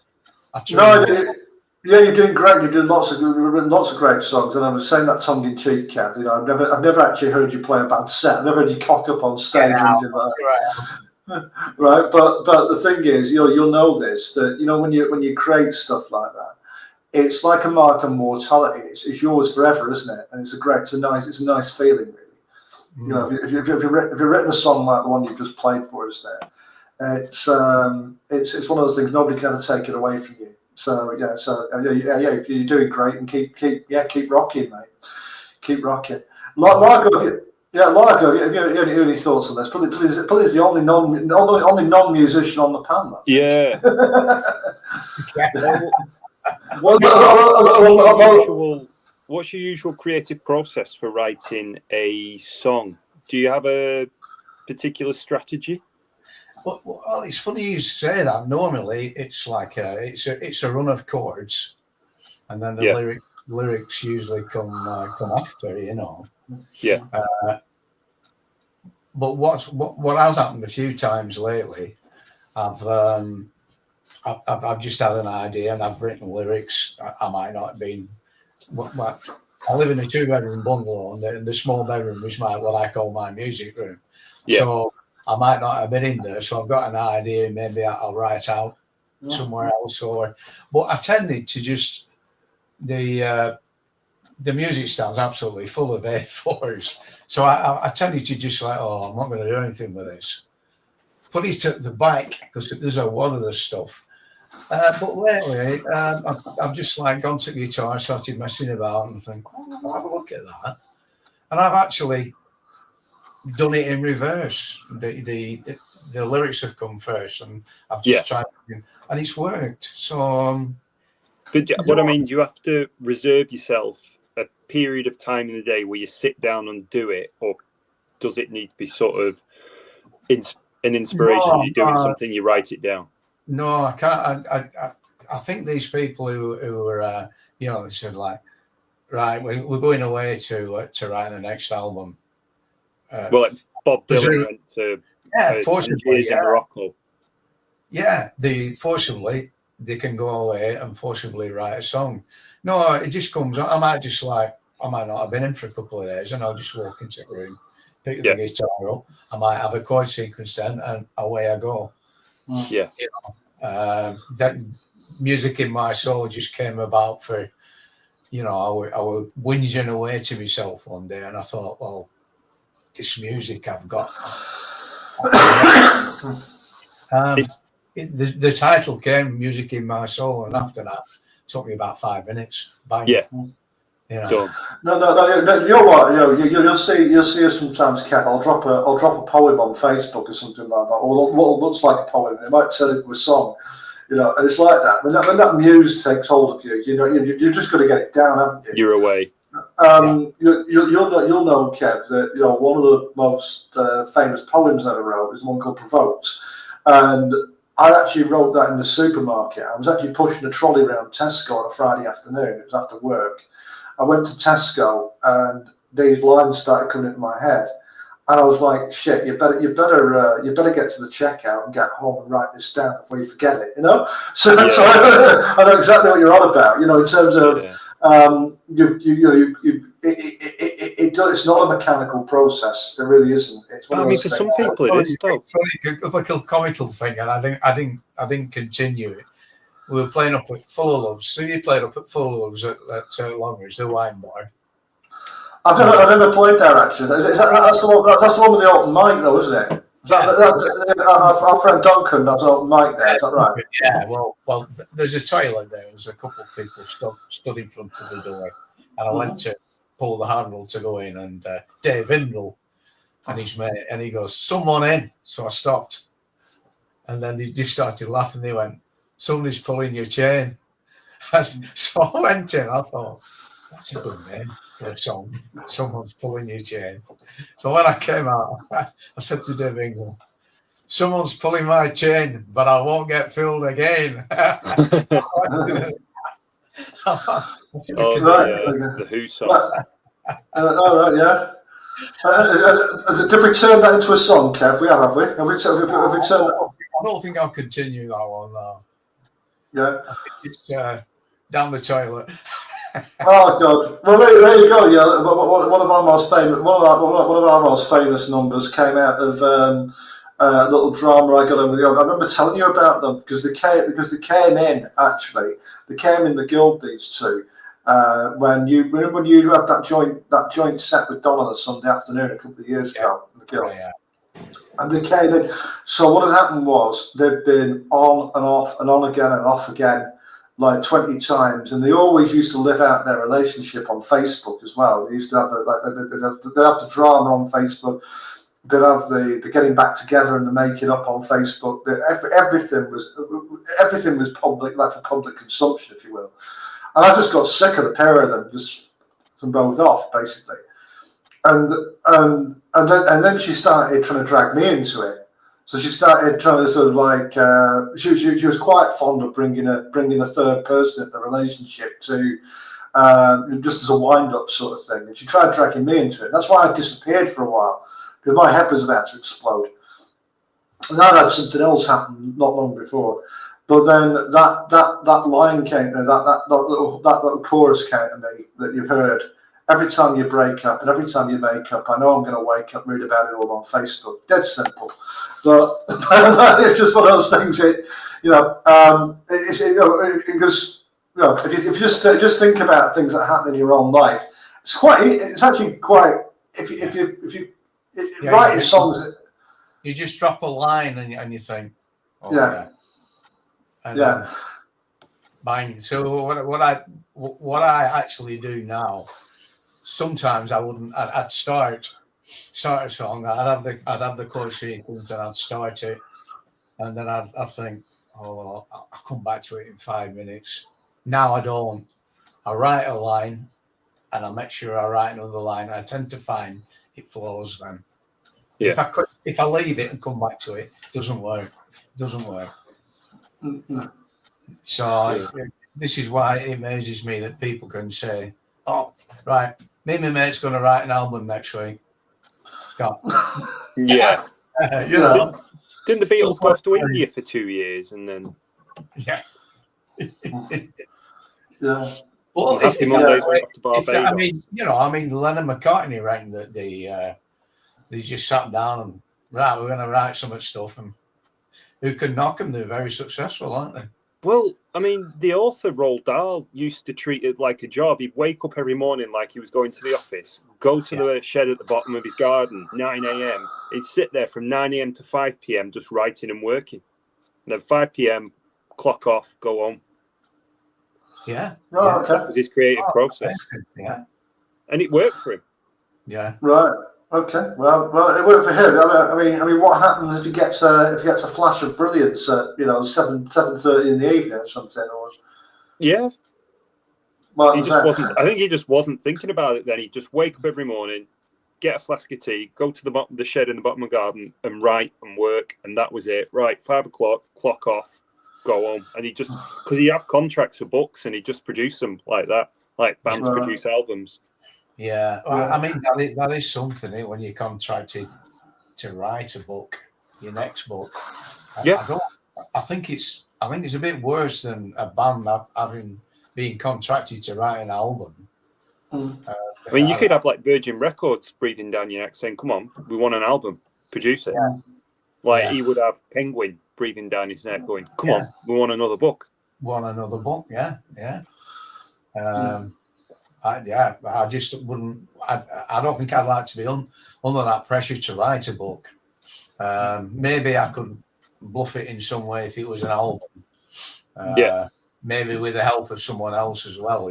You're doing great. You're doing lots of great songs, and I was saying that tongue in cheek, Kev. I've never actually heard you play a bad set. I've never heard you cock up on stage or anything like that. Right, but the thing is, you'll know this, that when you create stuff like that, it's like a mark of mortality. It's yours forever, isn't it? And it's a nice feeling, really. If you've written a song like the one you just played for us there, it's one of those things nobody can ever take it away from you. So you're doing great, and keep rocking, mate. Keep rocking. Largo, have you any thoughts on this? Probably is the only non-musician on the panel. Yeah. What's your usual creative process for writing a song? Do you have a particular strategy? Well, it's funny you say that. Normally, it's like it's a run of chords, and then the lyrics usually come after, Yeah. But what has happened a few times lately, I've just had an idea and I've written lyrics. I might not have been. I live in a 2-bedroom bungalow, and the small bedroom is what I call my music room. Yeah. So I might not have been in there, so I've got an idea. Maybe I'll write out somewhere else, but I tended to just the music stands absolutely full of A4s, so I tended to just I'm not going to do anything with this. Put it at the back because there's a lot of the stuff. But lately, I've just gone to the guitar, started messing about, and think, I'll have a look at that, and I've actually done it in reverse. The lyrics have come first, and I've just tried, and it's worked. So, but what I mean, do you have to reserve yourself a period of time in the day where you sit down and do it, or does it need to be sort of an inspiration? You're doing something, you write it down. No, I can't. I think these people who are, they said right, we're going away to write the next album. Well, Bob Dylan went to forcibly in Morocco. Yeah, forcibly they can go away and forcibly write a song. No, it just comes. I might not have been in for a couple of days, and I'll just walk into the room, pick the guitar up. I might have a chord sequence then, and away I go. Yeah. That music in my soul just came about for, I was whinging away to myself one day, and I thought, well, this music I've got. The title came, Music in My Soul, and after that, it took me about 5 minutes. Bang. Yeah. No. You know what? You'll see us sometimes, Kev. I'll drop a poem on Facebook or something like that, or what looks like a poem. It might turn into a song, and it's like that. When that muse takes hold of you, you've just got to get it down, haven't you? You're away. You'll know, Kev, that one of the most famous poems I ever wrote is one called Provoked, and I actually wrote that in the supermarket. I was actually pushing a trolley around Tesco on a Friday afternoon. It was after work. I went to Tesco and these lines started coming into my head. And I was like, shit, you better get to the checkout and get home and write this down before you forget it, So, Yeah. so I know exactly what you're on about, in terms of, it's not a mechanical process. It really isn't. It's one of those for things. some people it is, though. It's like a comical thing, and I didn't continue it. We were playing up at Full of Loves. So you played up at Full of Loves at Longridge, the wine bar. I've never played there actually. That's the one with the open mic, though, isn't it? Our friend Duncan has an open mic there. Is that right? Yeah. Well, there's a toilet there. There's a couple of people stood in front of the door, and I went to pull the handle to go in, and Dave Indle and his mate, and he goes, "Someone in." So I stopped, and then they just started laughing. They went, "Somebody's pulling your chain." So I went in. I thought, that's a good name for a song. Someone's pulling your chain. So when I came out, I said to Dave Ingle, "Someone's pulling my chain, but I won't get filled again." The Who song. All right, yeah. Did we turn that into a song, Kev? We have we? Have we turned that? I don't think I'll continue that one now. Yeah. I think it's down the toilet. Oh God! Well, there you go. Yeah, one of our most famous numbers came out of a little drama I got over the. I remember telling you about them because they came in actually. They came in the guild, these two. When you had that joint set with Don on a Sunday afternoon a couple of years ago in the guild. Yeah. And they came in. So what had happened was they'd been on and off and on again and off again like 20 times, and they always used to live out their relationship on Facebook as well. They used to have they'd have the drama on Facebook. They'd have the getting back together and the making up on Facebook. Everything was public, like for public consumption, if you will. And I just got sick of the pair of them, just from both off, basically. And then she started trying to drag me into it. So she started trying to sort of like she was quite fond of bringing a third person into the relationship to just as a wind up sort of thing. And she tried dragging me into it. That's why I disappeared for a while because my head was about to explode. And I had something else happen not long before. But then that line came, that little chorus came to me that you've heard. Every time you break up and every time you make up, I know I'm going to wake up, read about it all on Facebook. Dead simple. But it's just one of those things. Because if you just think about things that happen in your own life, it's actually quite. If you write songs, you just drop a line and you think, oh, yeah. And bang. So what I actually do now, sometimes I'd start a song, I'd have the chord sequence and I'd start it, and then I'd think, oh well, I'll come back to it in 5 minutes. Now I don't. I write a line and I make sure I write another line. I tend to find it flows then. Yeah. If I leave it and come back to it, it doesn't work. Mm-hmm. So this is why it amazes me that people can say, "Oh, right, me and my mate's going to write an album next week." Yeah. Didn't the Beatles go off to India for 2 years and then? Yeah. Yeah. Well, Happy Mondays went off to Barbados. I mean, Lennon McCartney reckon that they just sat down and we're going to write so much stuff, and who can knock them? They're very successful, aren't they? Well, I mean, the author Roald Dahl used to treat it like a job. He'd wake up every morning like he was going to the office, go to the shed at the bottom of his garden, 9 a.m. He'd sit there from 9 a.m. to 5 p.m. just writing and working. And then 5 p.m, clock off, go home. Yeah. Oh, okay. That was his creative process. Yeah. And it worked for him. Yeah. Right. Okay. Well, it worked for him. I mean, what happens if he gets a flash of brilliance at 7:30 in the evening or something? Or yeah. Well, he just wasn't. I think he just wasn't thinking about it. Then he'd just wake up every morning, get a flask of tea, go to the shed in the bottom of the garden and write and work, and that was it. Right, 5 o'clock, clock off, go home. And he just, because he had contracts for books and he just produced them like that, like bands produce albums. Yeah, well, I mean that is something when you're contracted to write a book, your next book. I think it's a bit worse than a band being contracted to write an album. I mean, you could have like Virgin Records breathing down your neck saying, "Come on, we want an album, produce it." Yeah. He would have Penguin breathing down his neck, going, "Come on, we want another book." Want another book? Yeah. I just wouldn't. I don't think I'd like to be under that pressure to write a book. Maybe I could bluff it in some way if it was an album. Maybe with the help of someone else as well.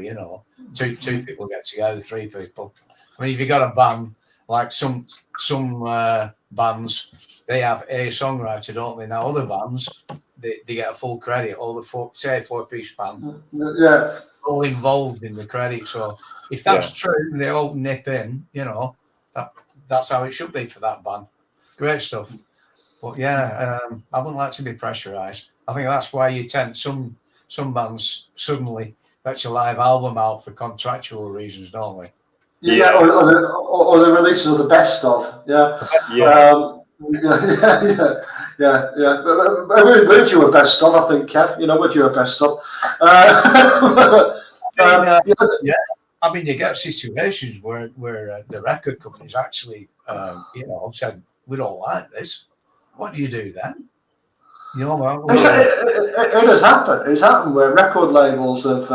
Two people get together, 3 people. I mean, if you got a band like some bands, they have a songwriter, don't they? Now other bands, they get a full credit. All the 4-piece band, all involved in the credit. So if that's true, they all nip in. That's how it should be for that band. Great stuff. But I wouldn't like to be pressurized. I think that's why you tend some bands suddenly let your live album out for contractual reasons, don't they? Yeah, or the release of the best of. We're due a best of, I think, Kev. We're due a best of. I mean, you get situations where the record companies actually, said, "We don't like this." What do you do then? It has happened. It's happened where record labels have.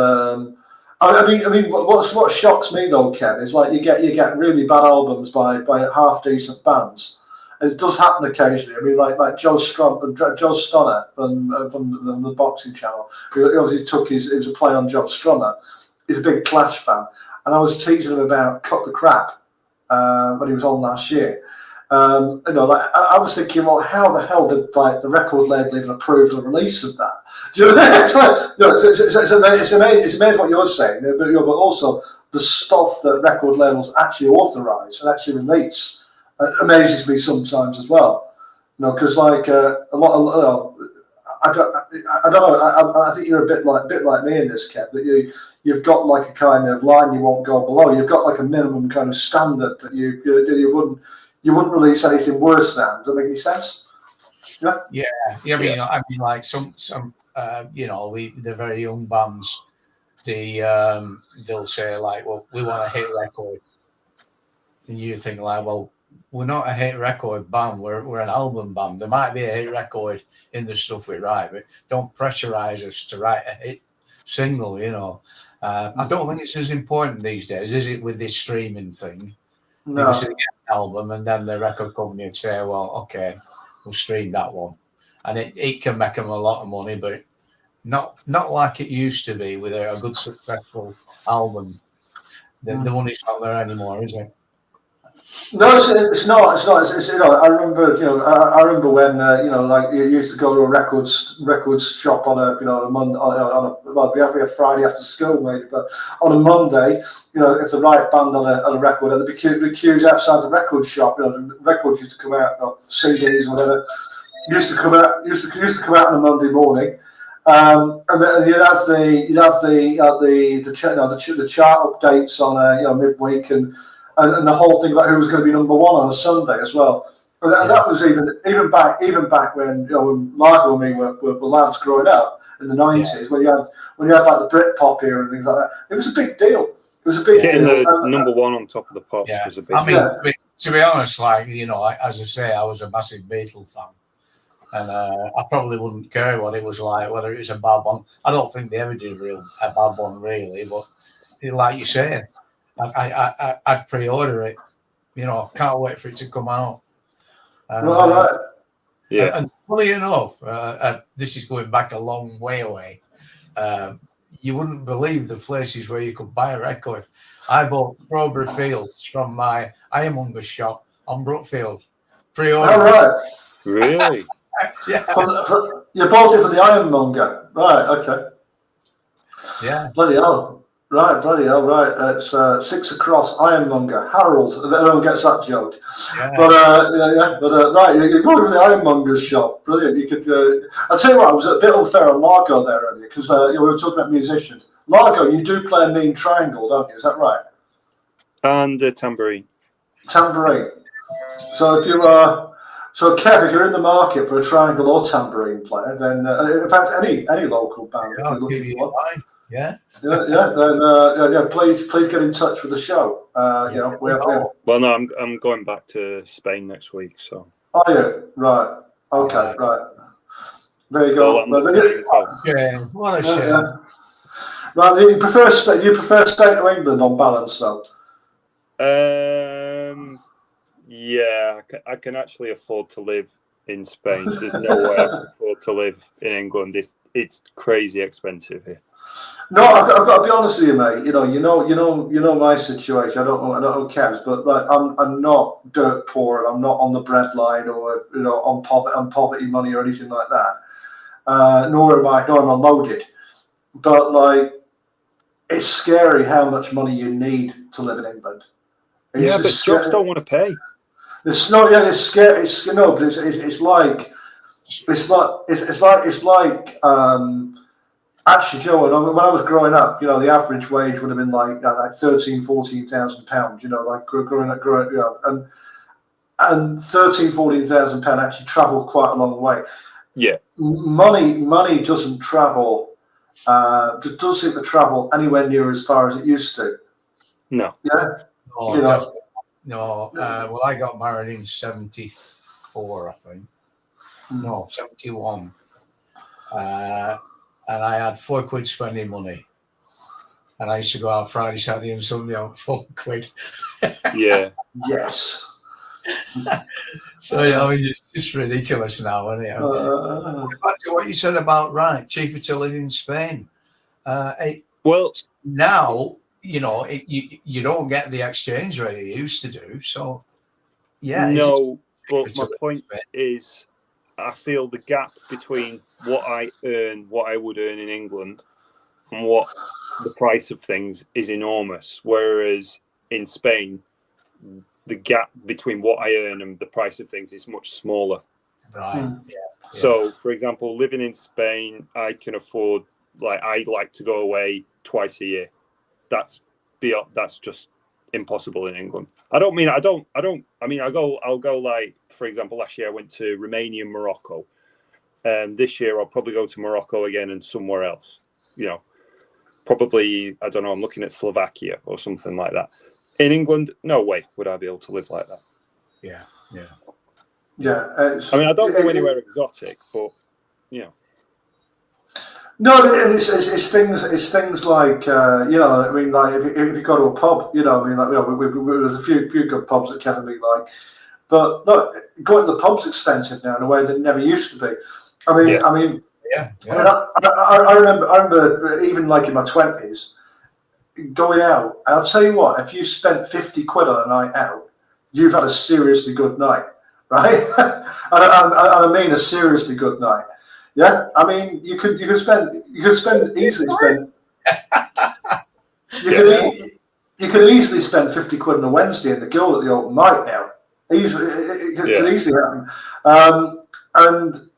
I mean, what shocks me though, Ken, is like you get really bad albums by half decent bands. It does happen occasionally. I mean, like Joe Stonner from the Boxing Channel. He obviously it was a play on Joe Strummer. He's a big Clash fan, and I was teasing him about Cut the Crap when he was on last year. I was thinking, well, how the hell did the record label even approve the release of that? It's amazing what you're saying, but also the stuff that record labels actually authorise and actually release amazes me sometimes as well. Because a lot, I don't know. I think you're a bit like me in this, Kev. That you've got like a kind of line you won't go below. You've got like a minimum kind of standard that you wouldn't release anything worse than. Does that make any sense? Yeah. I mean, like some the very young bands, they'll say like, well, we want a hit record, and you think like, well, we're not a hit record band. We're an album band. There might be a hit record in the stuff we write, but don't pressurize us to write a hit single. I don't think it's as important these days, is it, with this streaming thing? No. Because they get an album and then the record company would say, well, okay, we'll stream that one. And it can make them a lot of money, but not like it used to be with a good, successful album. The money's not there anymore, is it? No, it's not. I remember, I remember when, like you used to go to a records shop on a Monday, we have Friday after school maybe, but on a Monday, if the right band on a record, there'd be queues outside the record shop. The records used to come out, CDs or whatever, used to come out on a Monday morning. And then you'd have the chart updates on midweek and the whole thing about who was going to be number one on a Sunday as well. And that was even back when when Largo and me were lads growing up in the 90s, when you had like the Britpop era and things like that. It was a big deal. It was a big Getting deal. the number one on top of the pops was a big deal. I mean, to be honest, like as I say, I was a massive Beatles fan. And I probably wouldn't care what it was like, whether it was a bad one. I don't think they ever did a bad one, really. But like you say, I'd pre-order it. Can't wait for it to come out. Right. Yeah. And funny enough, this is going back a long way away. You wouldn't believe the places where you could buy a record. I bought Strawberry Fields from my Ironmonger shop on Brookfield. Pre-order. All right. Really? Yeah. You bought it from the Ironmonger, right? Okay. Yeah. Bloody hell. Right, bloody hell, right. It's 6 across, Ironmonger, Harold. Everyone gets that joke. Yeah. But, right, you're going to the Ironmonger's shop. Brilliant. You could, I'll tell you what, I was a bit unfair on Largo there earlier, because we were talking about musicians. Largo, you do play a mean triangle, don't you? Is that right? And a tambourine. Tambourine. So if you so Kev, if you're in the market for a triangle or tambourine player, then in fact any local band, Yeah, I'll give you mine. Yeah. then please get in touch with the show. You know, well, no, I'm going back to Spain next week, so. Are you right? Okay, right. There you go. Yeah, what a shame. Right, you prefer Spain? You prefer Spain to England on balance, though? Yeah, I can actually afford to live in Spain. There's no way I can afford to live in England. It's crazy expensive here. No, I've got to be honest with you, mate. You know my situation. I don't know Kev's, but like I'm not dirt poor, and I'm not on the breadline or on poverty money or anything like that. Nor am I loaded. But like, it's scary how much money you need to live in England. But jobs don't want to pay. It's not. Yeah, it's scary. But it's like. Actually, Joe, when I was growing up, the average wage would have been like £13,000-14,000. Like growing up, and £13,000-14,000 actually travelled quite a long way. Yeah, money doesn't travel. Doesn't seem to travel anywhere near as far as it used to. No. Yeah. Oh, definitely. No. Well, I got married in 74, I think. No, 71. And I had £4 spending money. And I used to go out Friday, Saturday, and Sunday on £4. Yeah. Yes. So, it's just ridiculous now, isn't it? Back to what you said about, cheaper to live in Spain. Well, now, you don't get the exchange rate you used to do. So, yeah. No, but my point is, I feel the gap between what I would earn in England, and what the price of things is enormous. Whereas in Spain, the gap between what I earn and the price of things is much smaller. Right. Yeah. So, for example, living in Spain, I can afford, I like to go away twice a year. That's just impossible in England. I'll go for example, last year I went to Romania and Morocco. This year I'll probably go to Morocco again and somewhere else. Probably, I don't know, I'm looking at Slovakia or something like that. In England, no way would I be able to live like that. Yeah. I don't go anywhere exotic, but No, and it's things like like if you go to a pub, there's a few good pubs that Kevin me like, but look, going to the pub's expensive now in a way that it never used to be. I remember even like in my 20s going out. I'll tell you what, if you spent £50 on a night out, you've had a seriously good night, right? and I mean a seriously good night. Yeah, I mean you could easily spend £50 on a Wednesday in the Guild at the open mic now. Easily, it could easily happen. And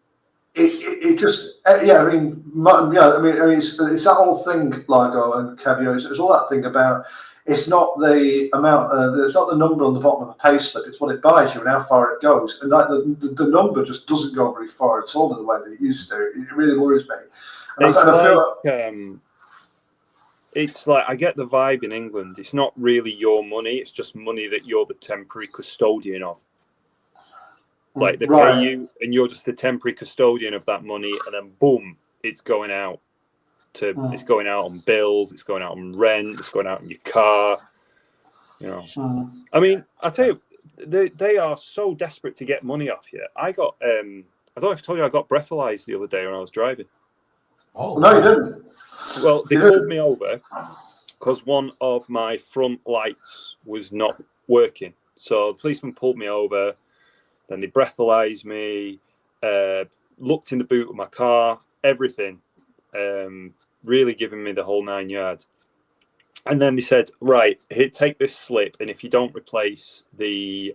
it just it's that whole thing, Largo and Kev. It's all that thing about. It's not the amount. It's not the number on the bottom of a pay slip. It's what it buys you and how far it goes. And the number just doesn't go very far at all in the way that it used to. It really worries me. It's like I get the vibe in England. It's not really your money. It's just money that you're the temporary custodian of. Like they pay you, and you're just the temporary custodian of that money, and then boom, it's going out. It's going out on bills. It's going out on rent. It's going out in your car. I mean, I tell you, they are so desperate to get money off you. I got I don't know if I told you I got breathalyzed the other day when I was driving. Oh no, you didn't. Well, they pulled me over because one of my front lights was not working. So the policeman pulled me over. Then they breathalyzed me, looked in the boot of my car, everything, really giving me the whole 9 yards. And then they said, right, here, take this slip, and if you don't replace the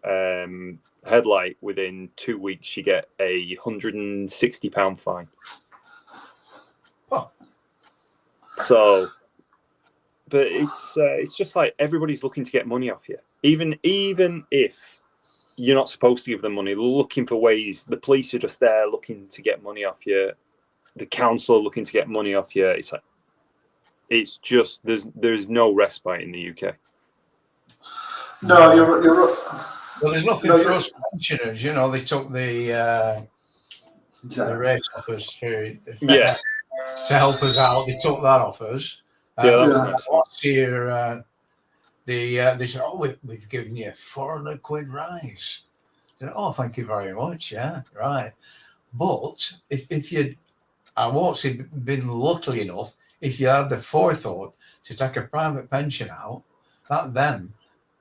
headlight within 2 weeks, you get a £160 fine. Oh. So, but it's just like everybody's looking to get money off you, even if you're not supposed to give them money. They're looking for ways. The police are just there looking to get money off you. The council are looking to get money off you. It's like, it's just there's no respite in the UK. No, you're right. Well, there's nothing for us pensioners. You know, they took the race off us to help us out. They took that off us. That was nice. Last year, they said, "Oh, we've given you £400 rise." I said, "Oh, thank you very much." Yeah, right. But if you, I won't say been lucky enough, if you had the forethought to take a private pension out, that then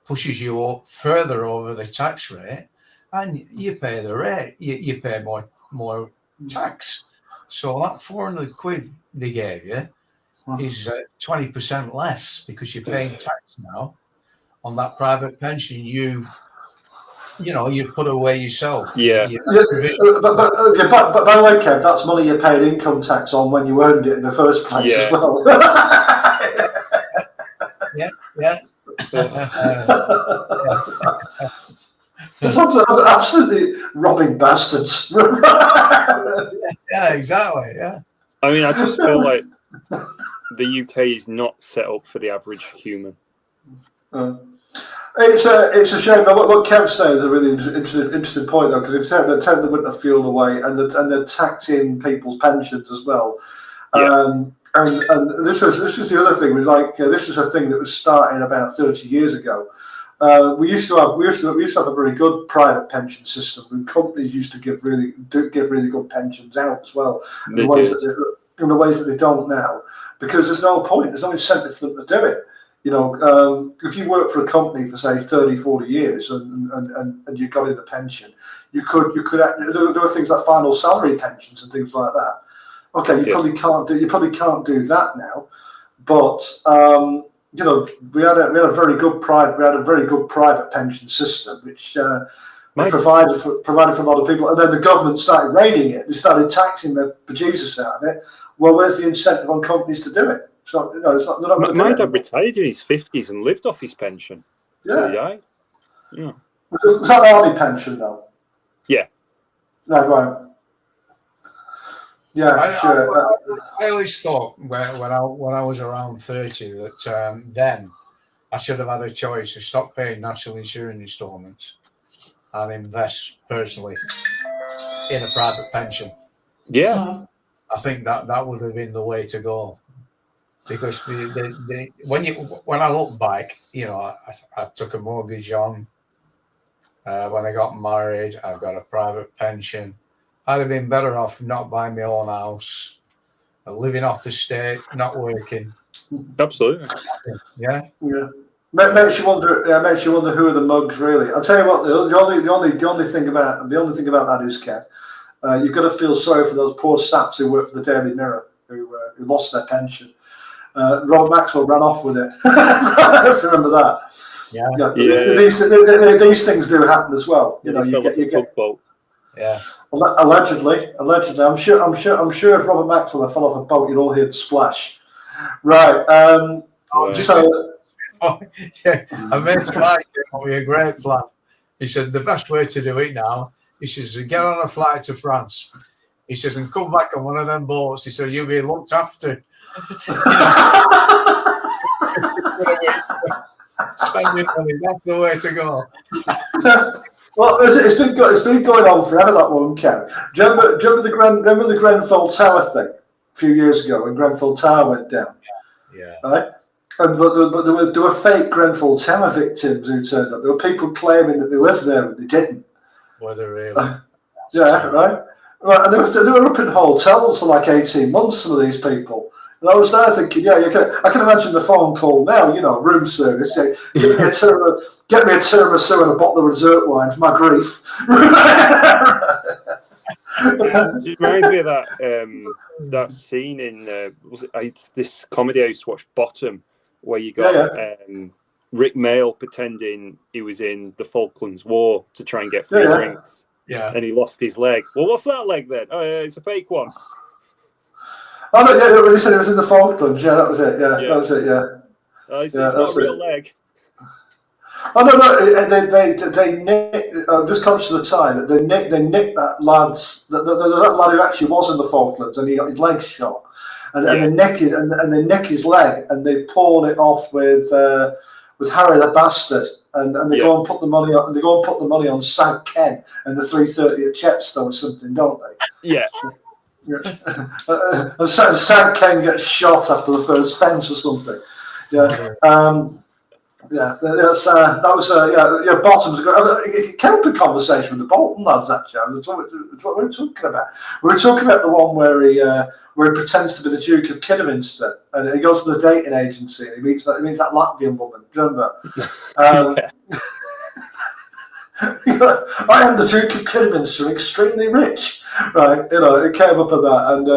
pushes you up further over the tax rate, and you pay the rate. You pay more tax. So that £400 they gave you is 20% less because you're paying tax now on that private pension. You put away yourself. But by the way, Kev, that's money you paid income tax on when you earned it in the first place as well. Yeah. It's absolutely robbing bastards. Yeah, exactly. Yeah. I mean, I just feel like the UK is not set up for the average human. It's a shame. What Kev said is a really interesting point, though, because if they wouldn't have fueled away, and they're taxing people's pensions as well. Yeah. And this was the other thing. This was a thing that was starting about 30 years ago. We used to have a very good private pension system, and companies used to give really good pensions out as well. In the ways that they don't now, because there's no point. There's no incentive for them to do it. You know, if you work for a company for say 30, 40 years and you got in the pension, you could there are things like final salary pensions and things like that. Okay, you probably can't do that now, but you know, we had a very good private pension system which provided for a lot of people, and then the government started raiding it. They started taxing the bejesus out of it. Well, where's the incentive on companies to do it? So, you know, it's not. My dad retired in his 50s and lived off his pension. Yeah. Yeah. Was that the army pension though? Yeah. No, right. Yeah, sure. I always thought when I was around 30 that then I should have had a choice to stop paying national insurance instalments and invest personally in a private pension. Yeah. I think that would have been the way to go, because when I look back, you know, I took a mortgage on when I got married. I've got a private pension. I'd have been better off not buying my own house, living off the state, not working. Absolutely. Yeah. Makes you wonder who are the mugs really. I'll tell you what. The only thing about that is, Kev, you've got to feel sorry for those poor saps who work for the Daily Mirror who lost their pension. Rob Maxwell ran off with it. Remember that? Yeah. These things do happen as well. You know, you get boat. Yeah. Allegedly, I'm sure if Robert Maxwell had fell off a boat, you'd all hear the splash. Right. A mate's guy came up with a great plan. He said the best way to do it now, he says, get on a flight to France. He says, and come back on one of them boats. He says, you'll be looked after. Spending money, that's the way to go. Well, it's been going on forever, that one, Ken. Do you remember the Grenfell Tower thing a few years ago when Grenfell Tower went down? Yeah. Right? And but there were fake Grenfell Tower victims who turned up. There were people claiming that they lived there, but they didn't. Were they really? Yeah, right. And they were up in hotels for like 18 months, some of these people. And I was there thinking, I can imagine the phone call now, you know, room service. Get me a tiramisu and a bottle of dessert wine for my grief. It reminds me of that scene in this comedy I used to watch, Bottom, where you got Rick Mail pretending he was in the Falklands War to try and get free drinks. Yeah. And he lost his leg. Well, what's that leg then? Oh, yeah, it's a fake one. Oh, no, yeah, when he said it was in the Falklands, that was it, that was it, It's not a real leg. Oh, no, they nicked, I'm just conscious of the time, they nicked that lad's, that lad who actually was in the Falklands, and he got his leg shot. And they nick his leg, and they pawn it off with Harry the Bastard, and they go and put the money on. They go and put the money on Sank Ken and the 330 at Chepstow or something, don't they? Yeah. And Sank Ken gets shot after the first fence or something. That was Bottom's. It came up in conversation with the Bolton lads actually. That's what we were talking about. We were talking about the one where he pretends to be the Duke of Kidderminster, and he goes to the dating agency and he meets that Latvian woman. Do you remember? I am the Duke of Kidderminster, extremely rich. Right, it came up at that, and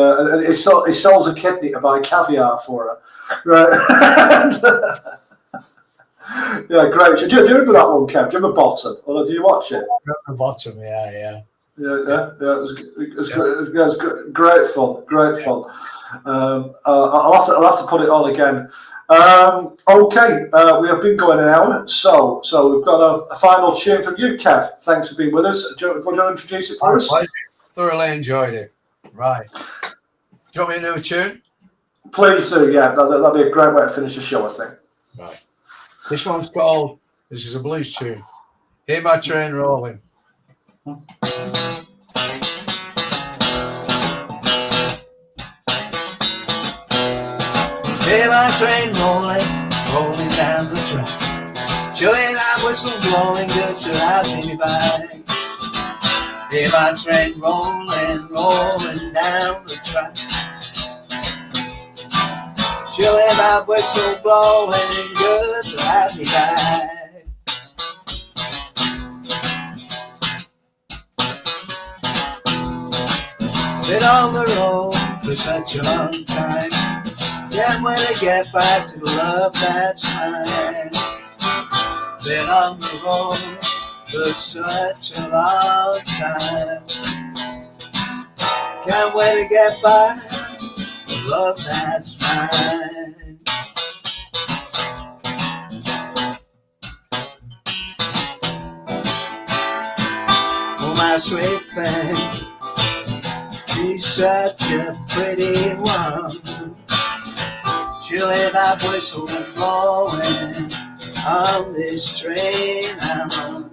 he sells a kidney to buy caviar for her. Right. Yeah, great. Do you remember that one, Kev? Do you remember Bottom? Or do you watch it? Bottom, yeah. It was great fun. I'll have to put it on again. Okay, we have been going an hour, so we've got a final tune from you, Kev. Thanks for being with us. Do you want to introduce it for us? I thoroughly enjoyed it. Right. Do you want me to do a tune? Please do. Yeah, that'd be a great way to finish the show, I think. Right. This one's called, this is a blues tune, Hear My Train Rolling. Hear my train rolling, rolling down the track. Surely that whistle blowing good to have me by. Hear my train rolling, rolling down the track. Surely that whistle blowing good to have me back. Been on the road for such a long time. Can't wait to get back to the love that's mine. Been on the road for such a long time. Can't wait to get back to the love that's mine. Oh, my sweet thing, she's such a pretty one. She'll hear that whistle blowing on this train I'm on.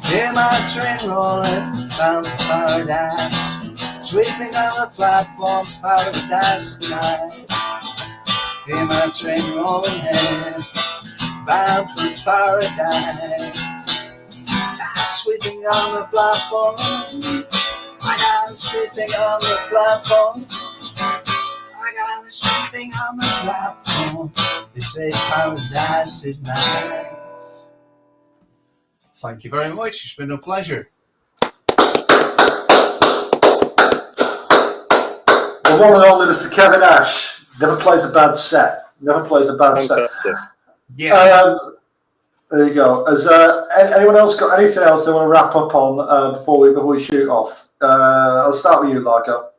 Hear my train rolling down to paradise. Sweet thing on the platform, paradise tonight. Hear my train rolling here, bound for paradise. Sweet thing on the platform, I got a sweet thing on the platform. I got a sweet thing on the platform. They say paradise is nice. Thank you very much. It's been a pleasure. The one and only Mr. Kevin Ash never plays a bad set. Fantastic. Yeah. There you go. Has anyone else got anything else they want to wrap up on before we shoot off? I'll start with you, Largo.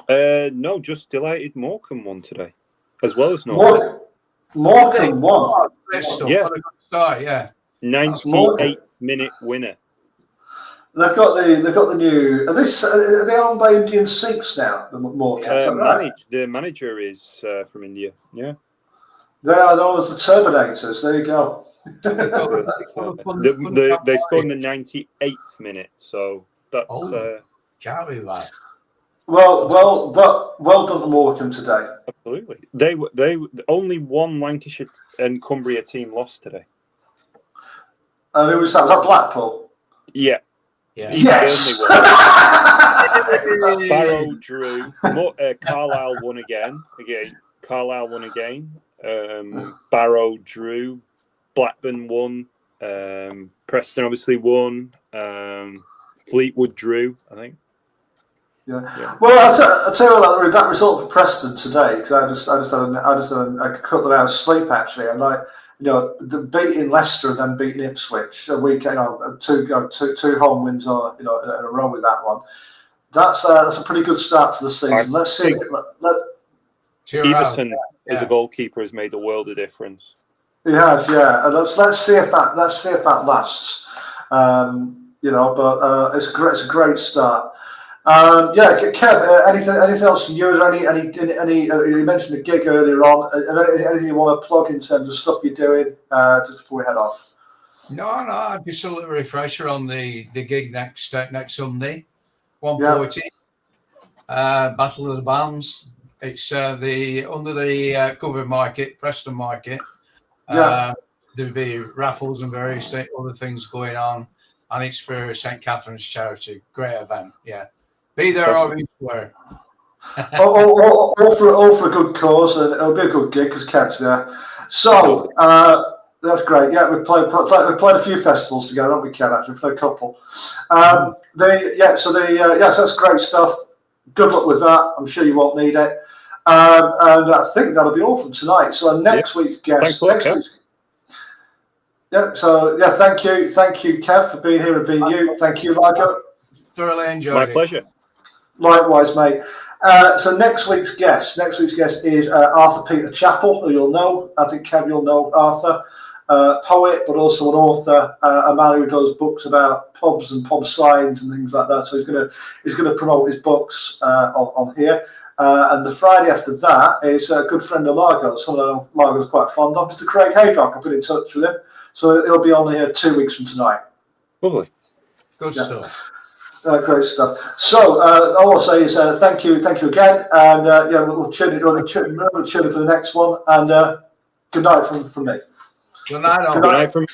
No, just delighted Morecambe won today, as well as Norfolk. Morecambe won. Great stuff. Yeah. What a good start, yeah. 98th minute winner. They've got the new. Are they owned by Indian Sikhs now? The Morecambe. Right? The manager is from India. Yeah. They are known as the Turbinators. There you go. They scored in the 98th minute, so that's can't be right. Well done to Morecambe today. Absolutely. They only one Lancashire and Cumbria team lost today. And who was that? Was that Blackpool? Yeah. Yeah. Yes. Barrow drew. Carlisle won again. Carlisle won again. Barrow drew. Blackburn won. Preston obviously won. Fleetwood drew, I think. Yeah. Well, I'll tell you what, that result for Preston today, because I just had a couple of hours sleep actually, and the beating Leicester and then beating Ipswich a week, two home wins in a row with that one. That's a pretty good start to the season. Let's see. Everson as a goalkeeper has made a world of difference. He has, yeah. And let's see if that lasts. But it's a great start. Kev, anything else from you? Any? You mentioned the gig earlier on. Anything you want to plug in terms of stuff you're doing just before we head off? No. Just a little refresher on the gig next Sunday, 1:40. Battle of the Bands. It's under the covered market, Preston Market. There'll be raffles and various other things going on, and it's for St. Catherine's Charity. Great event, yeah. Be there or be square. all for a good cause, and it'll be a good gig because Kev's there. So that's great. Yeah, we played a few festivals together, haven't we, Kev? Actually, we played a couple. So that's great stuff. Good luck with that. I'm sure you won't need it. And I think that'll be all from tonight. So next week's guest. Thank you, Kev, for being here and being you. Thank you, Largo. Thoroughly enjoyed it. My pleasure. Likewise, mate. So next week's guest is Arthur Peter Chappell, who you'll know. I think, Kev, you'll know Arthur. Poet, but also an author, a man who does books about pubs and pub signs and things like that. So he's gonna promote his books on here. And the Friday after that is a good friend of Largo's, someone that Largo's quite fond of, Mr. Craig Haydock. I've been in touch with him, so he'll be on here 2 weeks from tonight. Lovely, good stuff. Great stuff. So all I'll say is thank you again, and we'll tune in for the next one. And good night from me. Good night. Good night from.